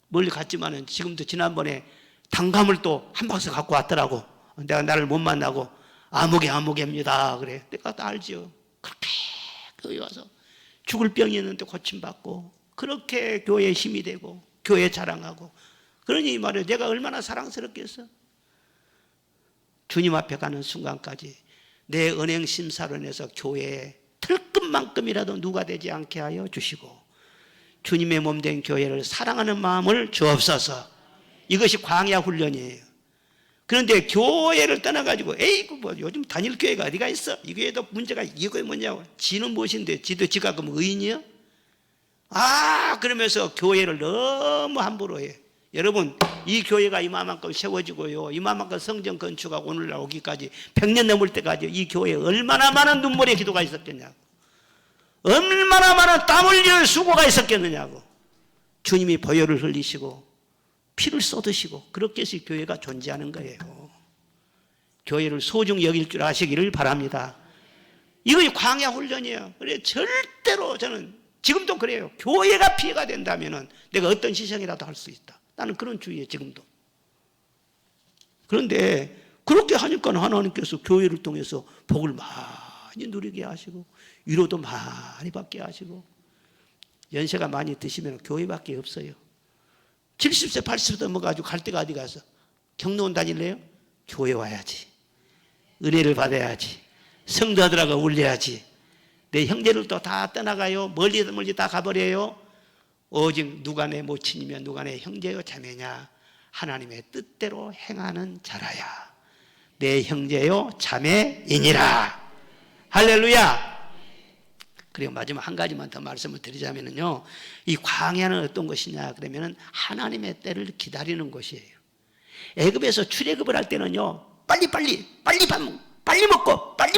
멀리 갔지만은 지금도 지난번에 단감을 또 한 박스 갖고 왔더라고. 내가 나를 못 만나고 아무개입니다. 그래. 내가 다 알지요. 그렇게 교회 와서 죽을 병이 있는데 고침받고 그렇게 교회에 힘이 되고 교회 자랑하고. 그러니 말이야 내가 얼마나 사랑스럽겠어. 주님 앞에 가는 순간까지 내 은행 심사론에서 교회에 털끝만큼이라도 누가 되지 않게 하여 주시고 주님의 몸된 교회를 사랑하는 마음을 주옵소서. 이것이 광야 훈련이에요. 그런데 교회를 떠나가지고 에이구 뭐 요즘 다닐 교회가 어디가 있어? 이 교회도 문제가 이거 뭐냐고. 지는 무엇인데 지도 지가 그럼 의인이요? 그러면서 교회를 너무 함부로 해. 여러분, 이 교회가 이만큼 세워지고요, 이만큼 성전 건축하고 오늘날 오기까지 100년 넘을 때까지 이 교회에 얼마나 많은 눈물의 기도가 있었겠냐고, 얼마나 많은 땀 흘릴 수고가 있었겠느냐고. 주님이 보혈을 흘리시고 피를 쏟으시고 그렇게 해서 교회가 존재하는 거예요. 교회를 소중히 여길 줄 아시기를 바랍니다. 이것이 광야 훈련이에요. 그래 절대로 저는 지금도 그래요. 교회가 피해가 된다면 내가 어떤 희생이라도 할 수 있다. 나는 그런 주의예요, 지금도. 그런데 그렇게 하니까 하나님께서 교회를 통해서 복을 많이 누리게 하시고 위로도 많이 받게 하시고. 연세가 많이 드시면 교회밖에 없어요. 70세 80세 넘어가지고 갈 데가 어디 가서 경로원 다닐래요? 교회 와야지. 은혜를 받아야지. 성도들하고 울려야지. 내 형제들도 다 떠나가요. 멀리 다 가버려요. 오직 누가 내 모친이며 누가 내 형제요 자매냐, 하나님의 뜻대로 행하는 자라야 내 형제요 자매이니라. 할렐루야. 그리고 마지막 한 가지만 더 말씀을 드리자면요, 이 광야는 어떤 것이냐 그러면은 하나님의 때를 기다리는 것이에요. 애굽에서 출애굽을 할 때는요, 빨리 먹고 빨리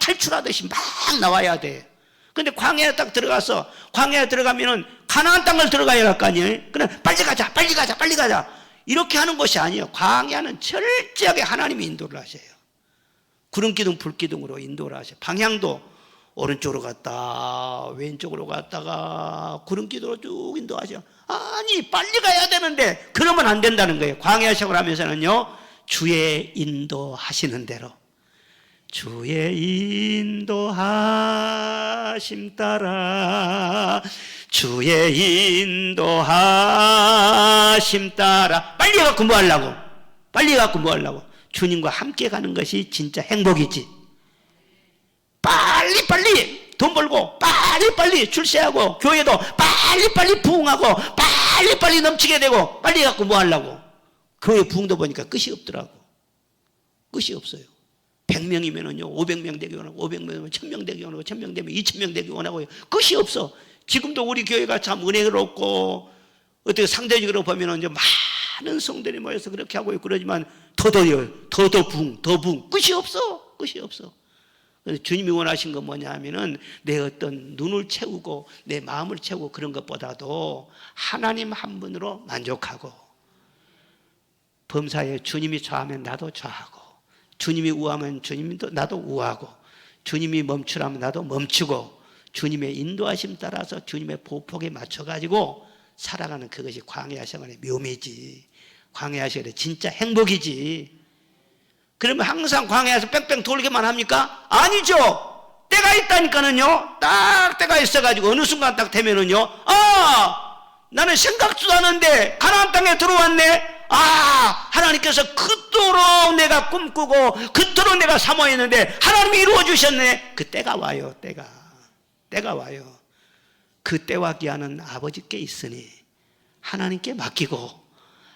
탈출하듯이 막 나와야 돼. 근데 광야에 딱 들어가서, 광야에 들어가면은 가나안 땅을 들어가야 할 거 아니에요. 그냥 빨리 가자 이렇게 하는 것이 아니에요. 광야는 철저하게 하나님이 인도를 하셔요. 구름기둥 불기둥으로 인도를 하셔요. 방향도 오른쪽으로 갔다 왼쪽으로 갔다가 구름기둥으로 쭉 인도하셔. 아니 빨리 가야 되는데 그러면 안 된다는 거예요. 광야 생활을 하면서는요, 주의 인도하시는 대로, 주의 인도하심 따라, 주의 인도하심 따라. 빨리 가고 뭐 하려고? 주님과 함께 가는 것이 진짜 행복이지. 빨리 돈 벌고 빨리 출세하고 교회도 빨리 부흥하고 빨리 넘치게 되고 빨리 갖고 뭐 하려고? 교회 부흥도 보니까 끝이 없더라고. 끝이 없어요. 100명이면은요 500명 되기 원하고, 500명이면 1000명 되기 원하고, 1000명 되면 2000명 되기 원하고, 끝이 없어. 지금도 우리 교회가 참 은혜롭고 어떻게 상대적으로 보면은 이제 많은 성들이 모여서 그렇게 하고 있고 그러지만 더 부흥 끝이 없어. 그래서 주님이 원하신 건 뭐냐 하면은 내 어떤 눈을 채우고 내 마음을 채우고 그런 것보다도 하나님 한 분으로 만족하고, 범사에 주님이 좌하면 나도 좌하고, 주님이 우하면 주님도 나도 우하고, 주님이 멈추라면 나도 멈추고, 주님의 인도하심 따라서 주님의 보폭에 맞춰가지고 살아가는 그것이 광야 생활의 묘미지. 광야 생활의 진짜 행복이지. 그러면 항상 광야에서 뺑뺑 돌기만 합니까? 아니죠. 때가 있다니까는요. 딱 때가 있어가지고 어느 순간 딱 되면은요, 나는 생각지도 않은데 가나안 땅에 들어왔네. 하나님께서 그토록 내가 꿈꾸고 그토록 내가 사모했는데 하나님이 이루어 주셨네. 그 때가 와요. 때가 와요. 그 때와 기한은 아버지께 있으니 하나님께 맡기고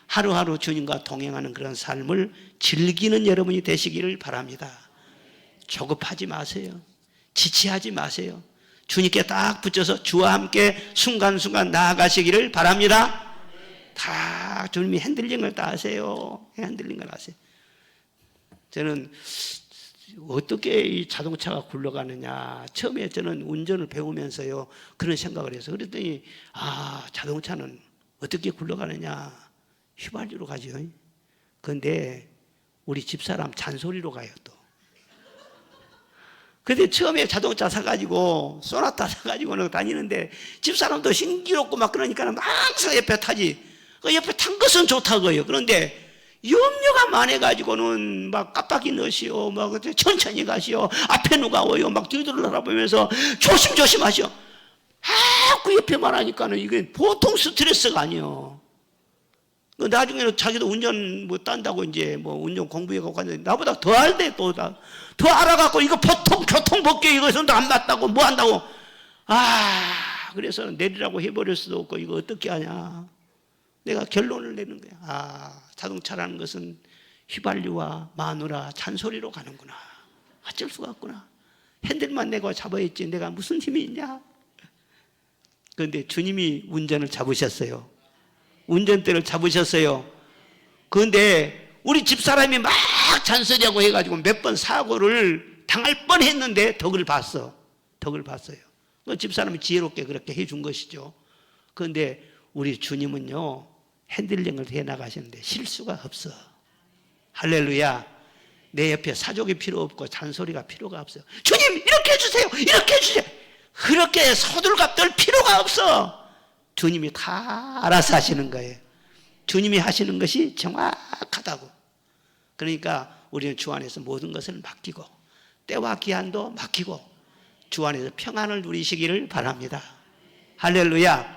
하루하루 주님과 동행하는 그런 삶을 즐기는 여러분이 되시기를 바랍니다. 조급하지 마세요. 지체하지 마세요. 주님께 딱 붙여서 주와 함께 순간순간 나아가시기를 바랍니다. 다 주님이 핸들링을 다 하세요. 핸들링을 하세요. 저는 어떻게 이 자동차가 굴러가느냐, 처음에 저는 운전을 배우면서요 그런 생각을 해서, 그랬더니 자동차는 어떻게 굴러가느냐, 휘발유로 가죠. 그런데 우리 집사람 잔소리로 가요 또. 근데 처음에 자동차 사가지고 소나타 사가지고 다니는데 집사람도 신기롭고 막 그러니까 항상 옆에 타지. 그 옆에 탄 것은 좋다고요. 그런데 염려가 많아가지고는 막 깜빡이 넣으시오, 막 천천히 가시오, 앞에 누가 오요, 막 뒤돌아보면서 조심 하시오. 그 옆에만 하니까는 이게 보통 스트레스가 아니에요. 나중에는 자기도 운전 뭐 딴다고 이제 뭐 운전 공부해가고 갔는데 나보다 더 알대. 더 알아갖고 이거 보통 교통법규 이것은 안 맞다고 뭐 한다고. 그래서 내리라고 해버릴 수도 없고 이거 어떻게 하냐. 내가 결론을 내는 거야. 자동차라는 것은 휘발유와 마누라 잔소리로 가는구나. 어쩔 수가 없구나. 핸들만 내가 잡아야지 내가 무슨 힘이 있냐. 그런데 주님이 운전을 잡으셨어요. 운전대를 잡으셨어요. 그런데 우리 집사람이 막 잔소리하고 해가지고 몇 번 사고를 당할 뻔했는데 덕을 봤어요. 그 집사람이 지혜롭게 그렇게 해준 것이죠. 그런데 우리 주님은요, 핸들링을 해 나가시는데 실수가 없어. 할렐루야. 내 옆에 사족이 필요 없고 잔소리가 필요가 없어요. 주님 이렇게 해주세요, 이렇게 해주세요. 그렇게 서둘갑 떨 필요가 없어. 주님이 다 알아서 하시는 거예요. 주님이 하시는 것이 정확하다고. 그러니까 우리는 주 안에서 모든 것을 맡기고 때와 기한도 맡기고 주 안에서 평안을 누리시기를 바랍니다. 할렐루야.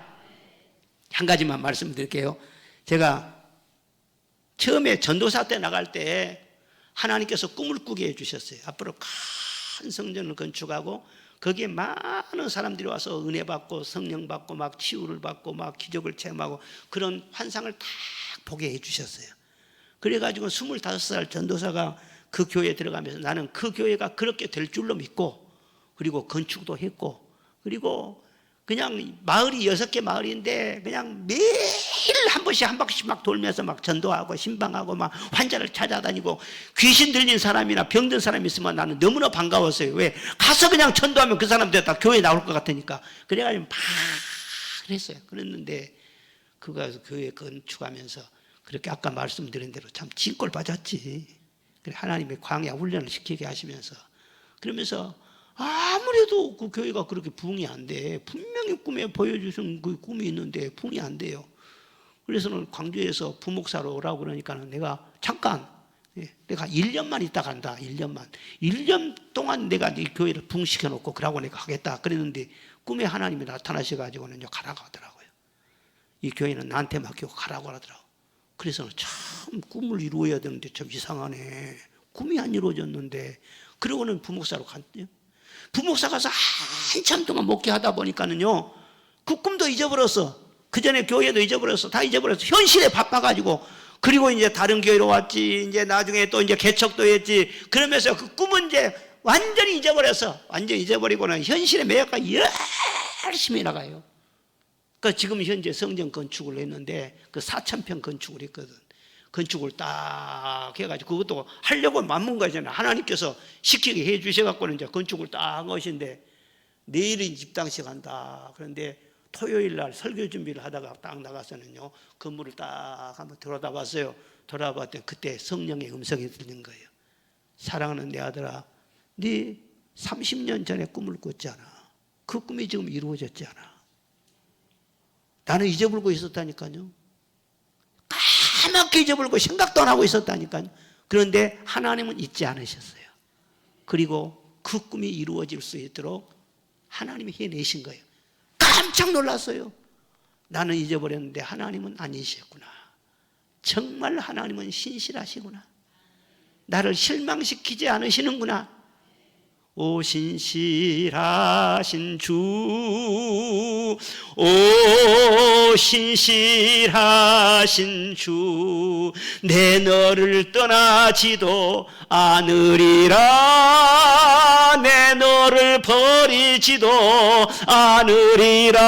한 가지만 말씀드릴게요. 제가 처음에 전도사 때 나갈 때 하나님께서 꿈을 꾸게 해주셨어요. 앞으로 큰 성전을 건축하고 거기에 많은 사람들이 와서 은혜 받고 성령 받고 막 치유를 받고 막 기적을 체험하고 그런 환상을 다 보게 해주셨어요. 그래가지고 25살 전도사가 그 교회에 들어가면서 나는 그 교회가 그렇게 될 줄로 믿고, 그리고 건축도 했고, 그리고 그냥 마을이 6개 마을인데 그냥 매일 한 번씩 한 바퀴씩 막 돌면서 막 전도하고 신방하고 막 환자를 찾아다니고, 귀신 들린 사람이나 병든 사람이 있으면 나는 너무나 반가웠어요. 왜? 가서 그냥 전도하면 그 사람들 다 교회 나올 것 같으니까. 그래가지고 막 그랬어요. 그랬는데 그거 교회 건축하면서 그렇게 아까 말씀드린 대로 참 진꼴 맞았지. 하나님의 광야 훈련을 시키게 하시면서, 그러면서 아무래도 그 교회가 그렇게 부흥이 안 돼. 분명히 꿈에 보여주신 그 꿈이 있는데 부흥이 안 돼요. 그래서는 광주에서 부목사로 오라고 그러니까는 내가 잠깐, 내가 1년만 있다 간다. 1년 동안 내가 네 교회를 부흥시켜 놓고 그러고 내가 하겠다. 그랬는데 꿈에 하나님이 나타나셔가지고는 가라고 하더라고요. 이 교회는 나한테 맡기고 가라고 하더라고요. 그래서 참 꿈을 이루어야 되는데 참 이상하네. 꿈이 안 이루어졌는데. 그러고는 부목사로 갔대요. 부목사 가서 한참 동안 목회하다 보니까는요, 그 꿈도 잊어버렸어. 그 전에 교회도 잊어버렸어. 다 잊어버렸어. 현실에 바빠가지고. 그리고 이제 다른 교회로 왔지. 이제 나중에 또 이제 개척도 했지. 그러면서 그 꿈은 이제 완전히 잊어버렸어. 완전히 잊어버리고는 현실에 매여가 열심히 나가요. 그러니까 지금 현재 성전 건축을 했는데 그 4,000평 건축을 했거든. 건축을 딱 해가지고 그것도 하려고 만문 거잖아요. 하나님께서 시키게 해 주셔갖고는 이제 건축을 딱 한 것인데, 내일은 입당식 한다. 그런데 토요일 날 설교 준비를 하다가 딱 나가서는요, 건물을 딱 한번 돌아다봤어요. 돌아봤더니 그때 성령의 음성이 들린 거예요. 사랑하는 내 아들아, 네 30년 전에 꿈을 꿨잖아. 그 꿈이 지금 이루어졌지 않아. 나는 잊어버리고 있었다니까요. 까맣게 잊어버리고 생각도 안 하고 있었다니까요. 그런데 하나님은 잊지 않으셨어요. 그리고 그 꿈이 이루어질 수 있도록 하나님이 해내신 거예요. 깜짝 놀랐어요. 나는 잊어버렸는데 하나님은 아니셨구나. 정말 하나님은 신실하시구나. 나를 실망시키지 않으시는구나. 오 신실하신 주, 오 신실하신 주, 내 너를 떠나지도 않으리라. 내 너를 버리지도 않으리라.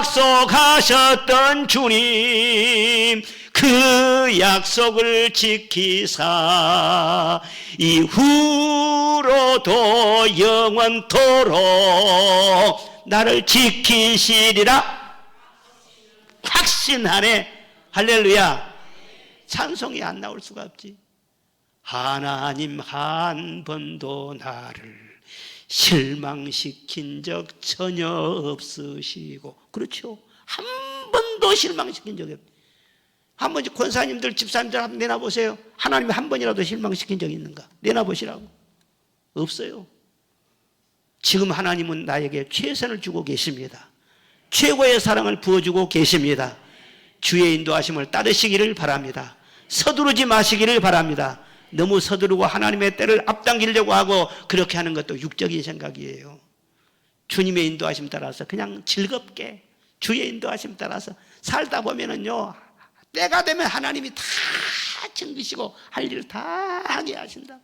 약속하셨던 주님, 그 약속을 지키사 이후로도 영원토록 나를 지키시리라 확신하네. 할렐루야. 찬송이 안 나올 수가 없지. 하나님 한 번도 나를 실망시킨 적 전혀 없으시고. 그렇죠. 한 번도 실망시킨 적이 없어요. 한번 권사님들, 집사님들 한번 내놔보세요. 하나님이 한 번이라도 실망시킨 적이 있는가? 내놔보시라고. 없어요. 지금 하나님은 나에게 최선을 주고 계십니다. 최고의 사랑을 부어주고 계십니다. 주의 인도하심을 따르시기를 바랍니다. 서두르지 마시기를 바랍니다. 너무 서두르고 하나님의 때를 앞당기려고 하고 그렇게 하는 것도 육적인 생각이에요. 주님의 인도하심 따라서 그냥 즐겁게 주의 인도하심 따라서 살다 보면은요, 때가 되면 하나님이 다 챙기시고 할 일을 다 하게 하신다.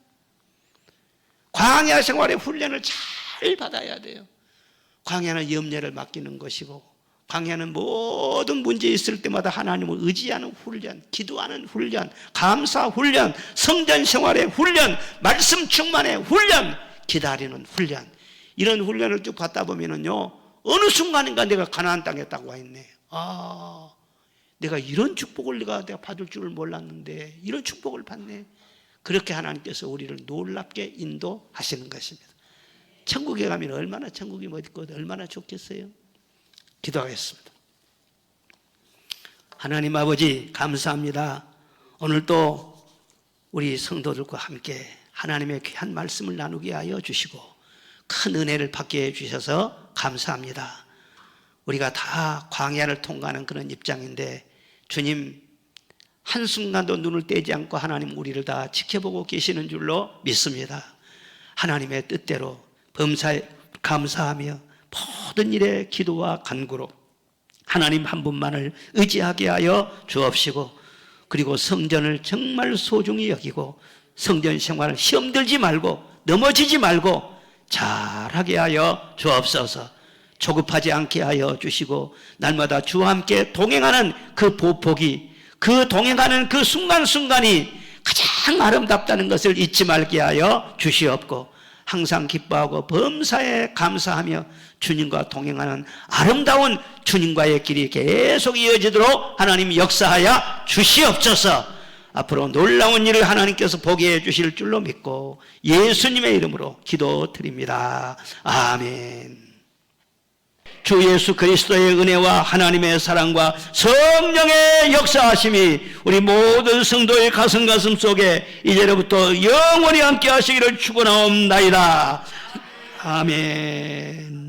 광야 생활의 훈련을 잘 받아야 돼요. 광야는 염려를 맡기는 것이고, 광야는 모든 문제 있을 때마다 하나님을 의지하는 훈련, 기도하는 훈련, 감사 훈련, 성전 생활의 훈련, 말씀 충만의 훈련, 기다리는 훈련, 이런 훈련을 쭉 받다 보면은요, 어느 순간인가 내가 가나안 땅에 딱 와 있네. 아, 내가 이런 축복을 내가 받을 줄을 몰랐는데 이런 축복을 받네. 그렇게 하나님께서 우리를 놀랍게 인도하시는 것입니다. 천국에 가면 얼마나 천국이 멋있고 얼마나 좋겠어요. 기도하겠습니다. 하나님 아버지 감사합니다. 오늘 또 우리 성도들과 함께 하나님의 귀한 말씀을 나누게 하여 주시고 큰 은혜를 받게 해주셔서 감사합니다. 우리가 다 광야를 통과하는 그런 입장인데 주님 한순간도 눈을 떼지 않고 하나님 우리를 다 지켜보고 계시는 줄로 믿습니다. 하나님의 뜻대로 범사에 감사하며 모든 일에 기도와 간구로 하나님 한 분만을 의지하게 하여 주옵시고, 그리고 성전을 정말 소중히 여기고 성전 생활을 시험 들지 말고 넘어지지 말고 잘하게 하여 주옵소서. 조급하지 않게 하여 주시고 날마다 주와 함께 동행하는 그 복이, 그 동행하는 그 순간순간이 가장 아름답다는 것을 잊지 말게 하여 주시옵고, 항상 기뻐하고 범사에 감사하며 주님과 동행하는 아름다운 주님과의 길이 계속 이어지도록 하나님 역사하여 주시옵소서. 앞으로 놀라운 일을 하나님께서 보게 해주실 줄로 믿고 예수님의 이름으로 기도드립니다. 아멘. 주 예수 그리스도의 은혜와 하나님의 사랑과 성령의 역사하심이 우리 모든 성도의 가슴 속에 이제로부터 영원히 함께 하시기를 축원하옵나이다. 아멘.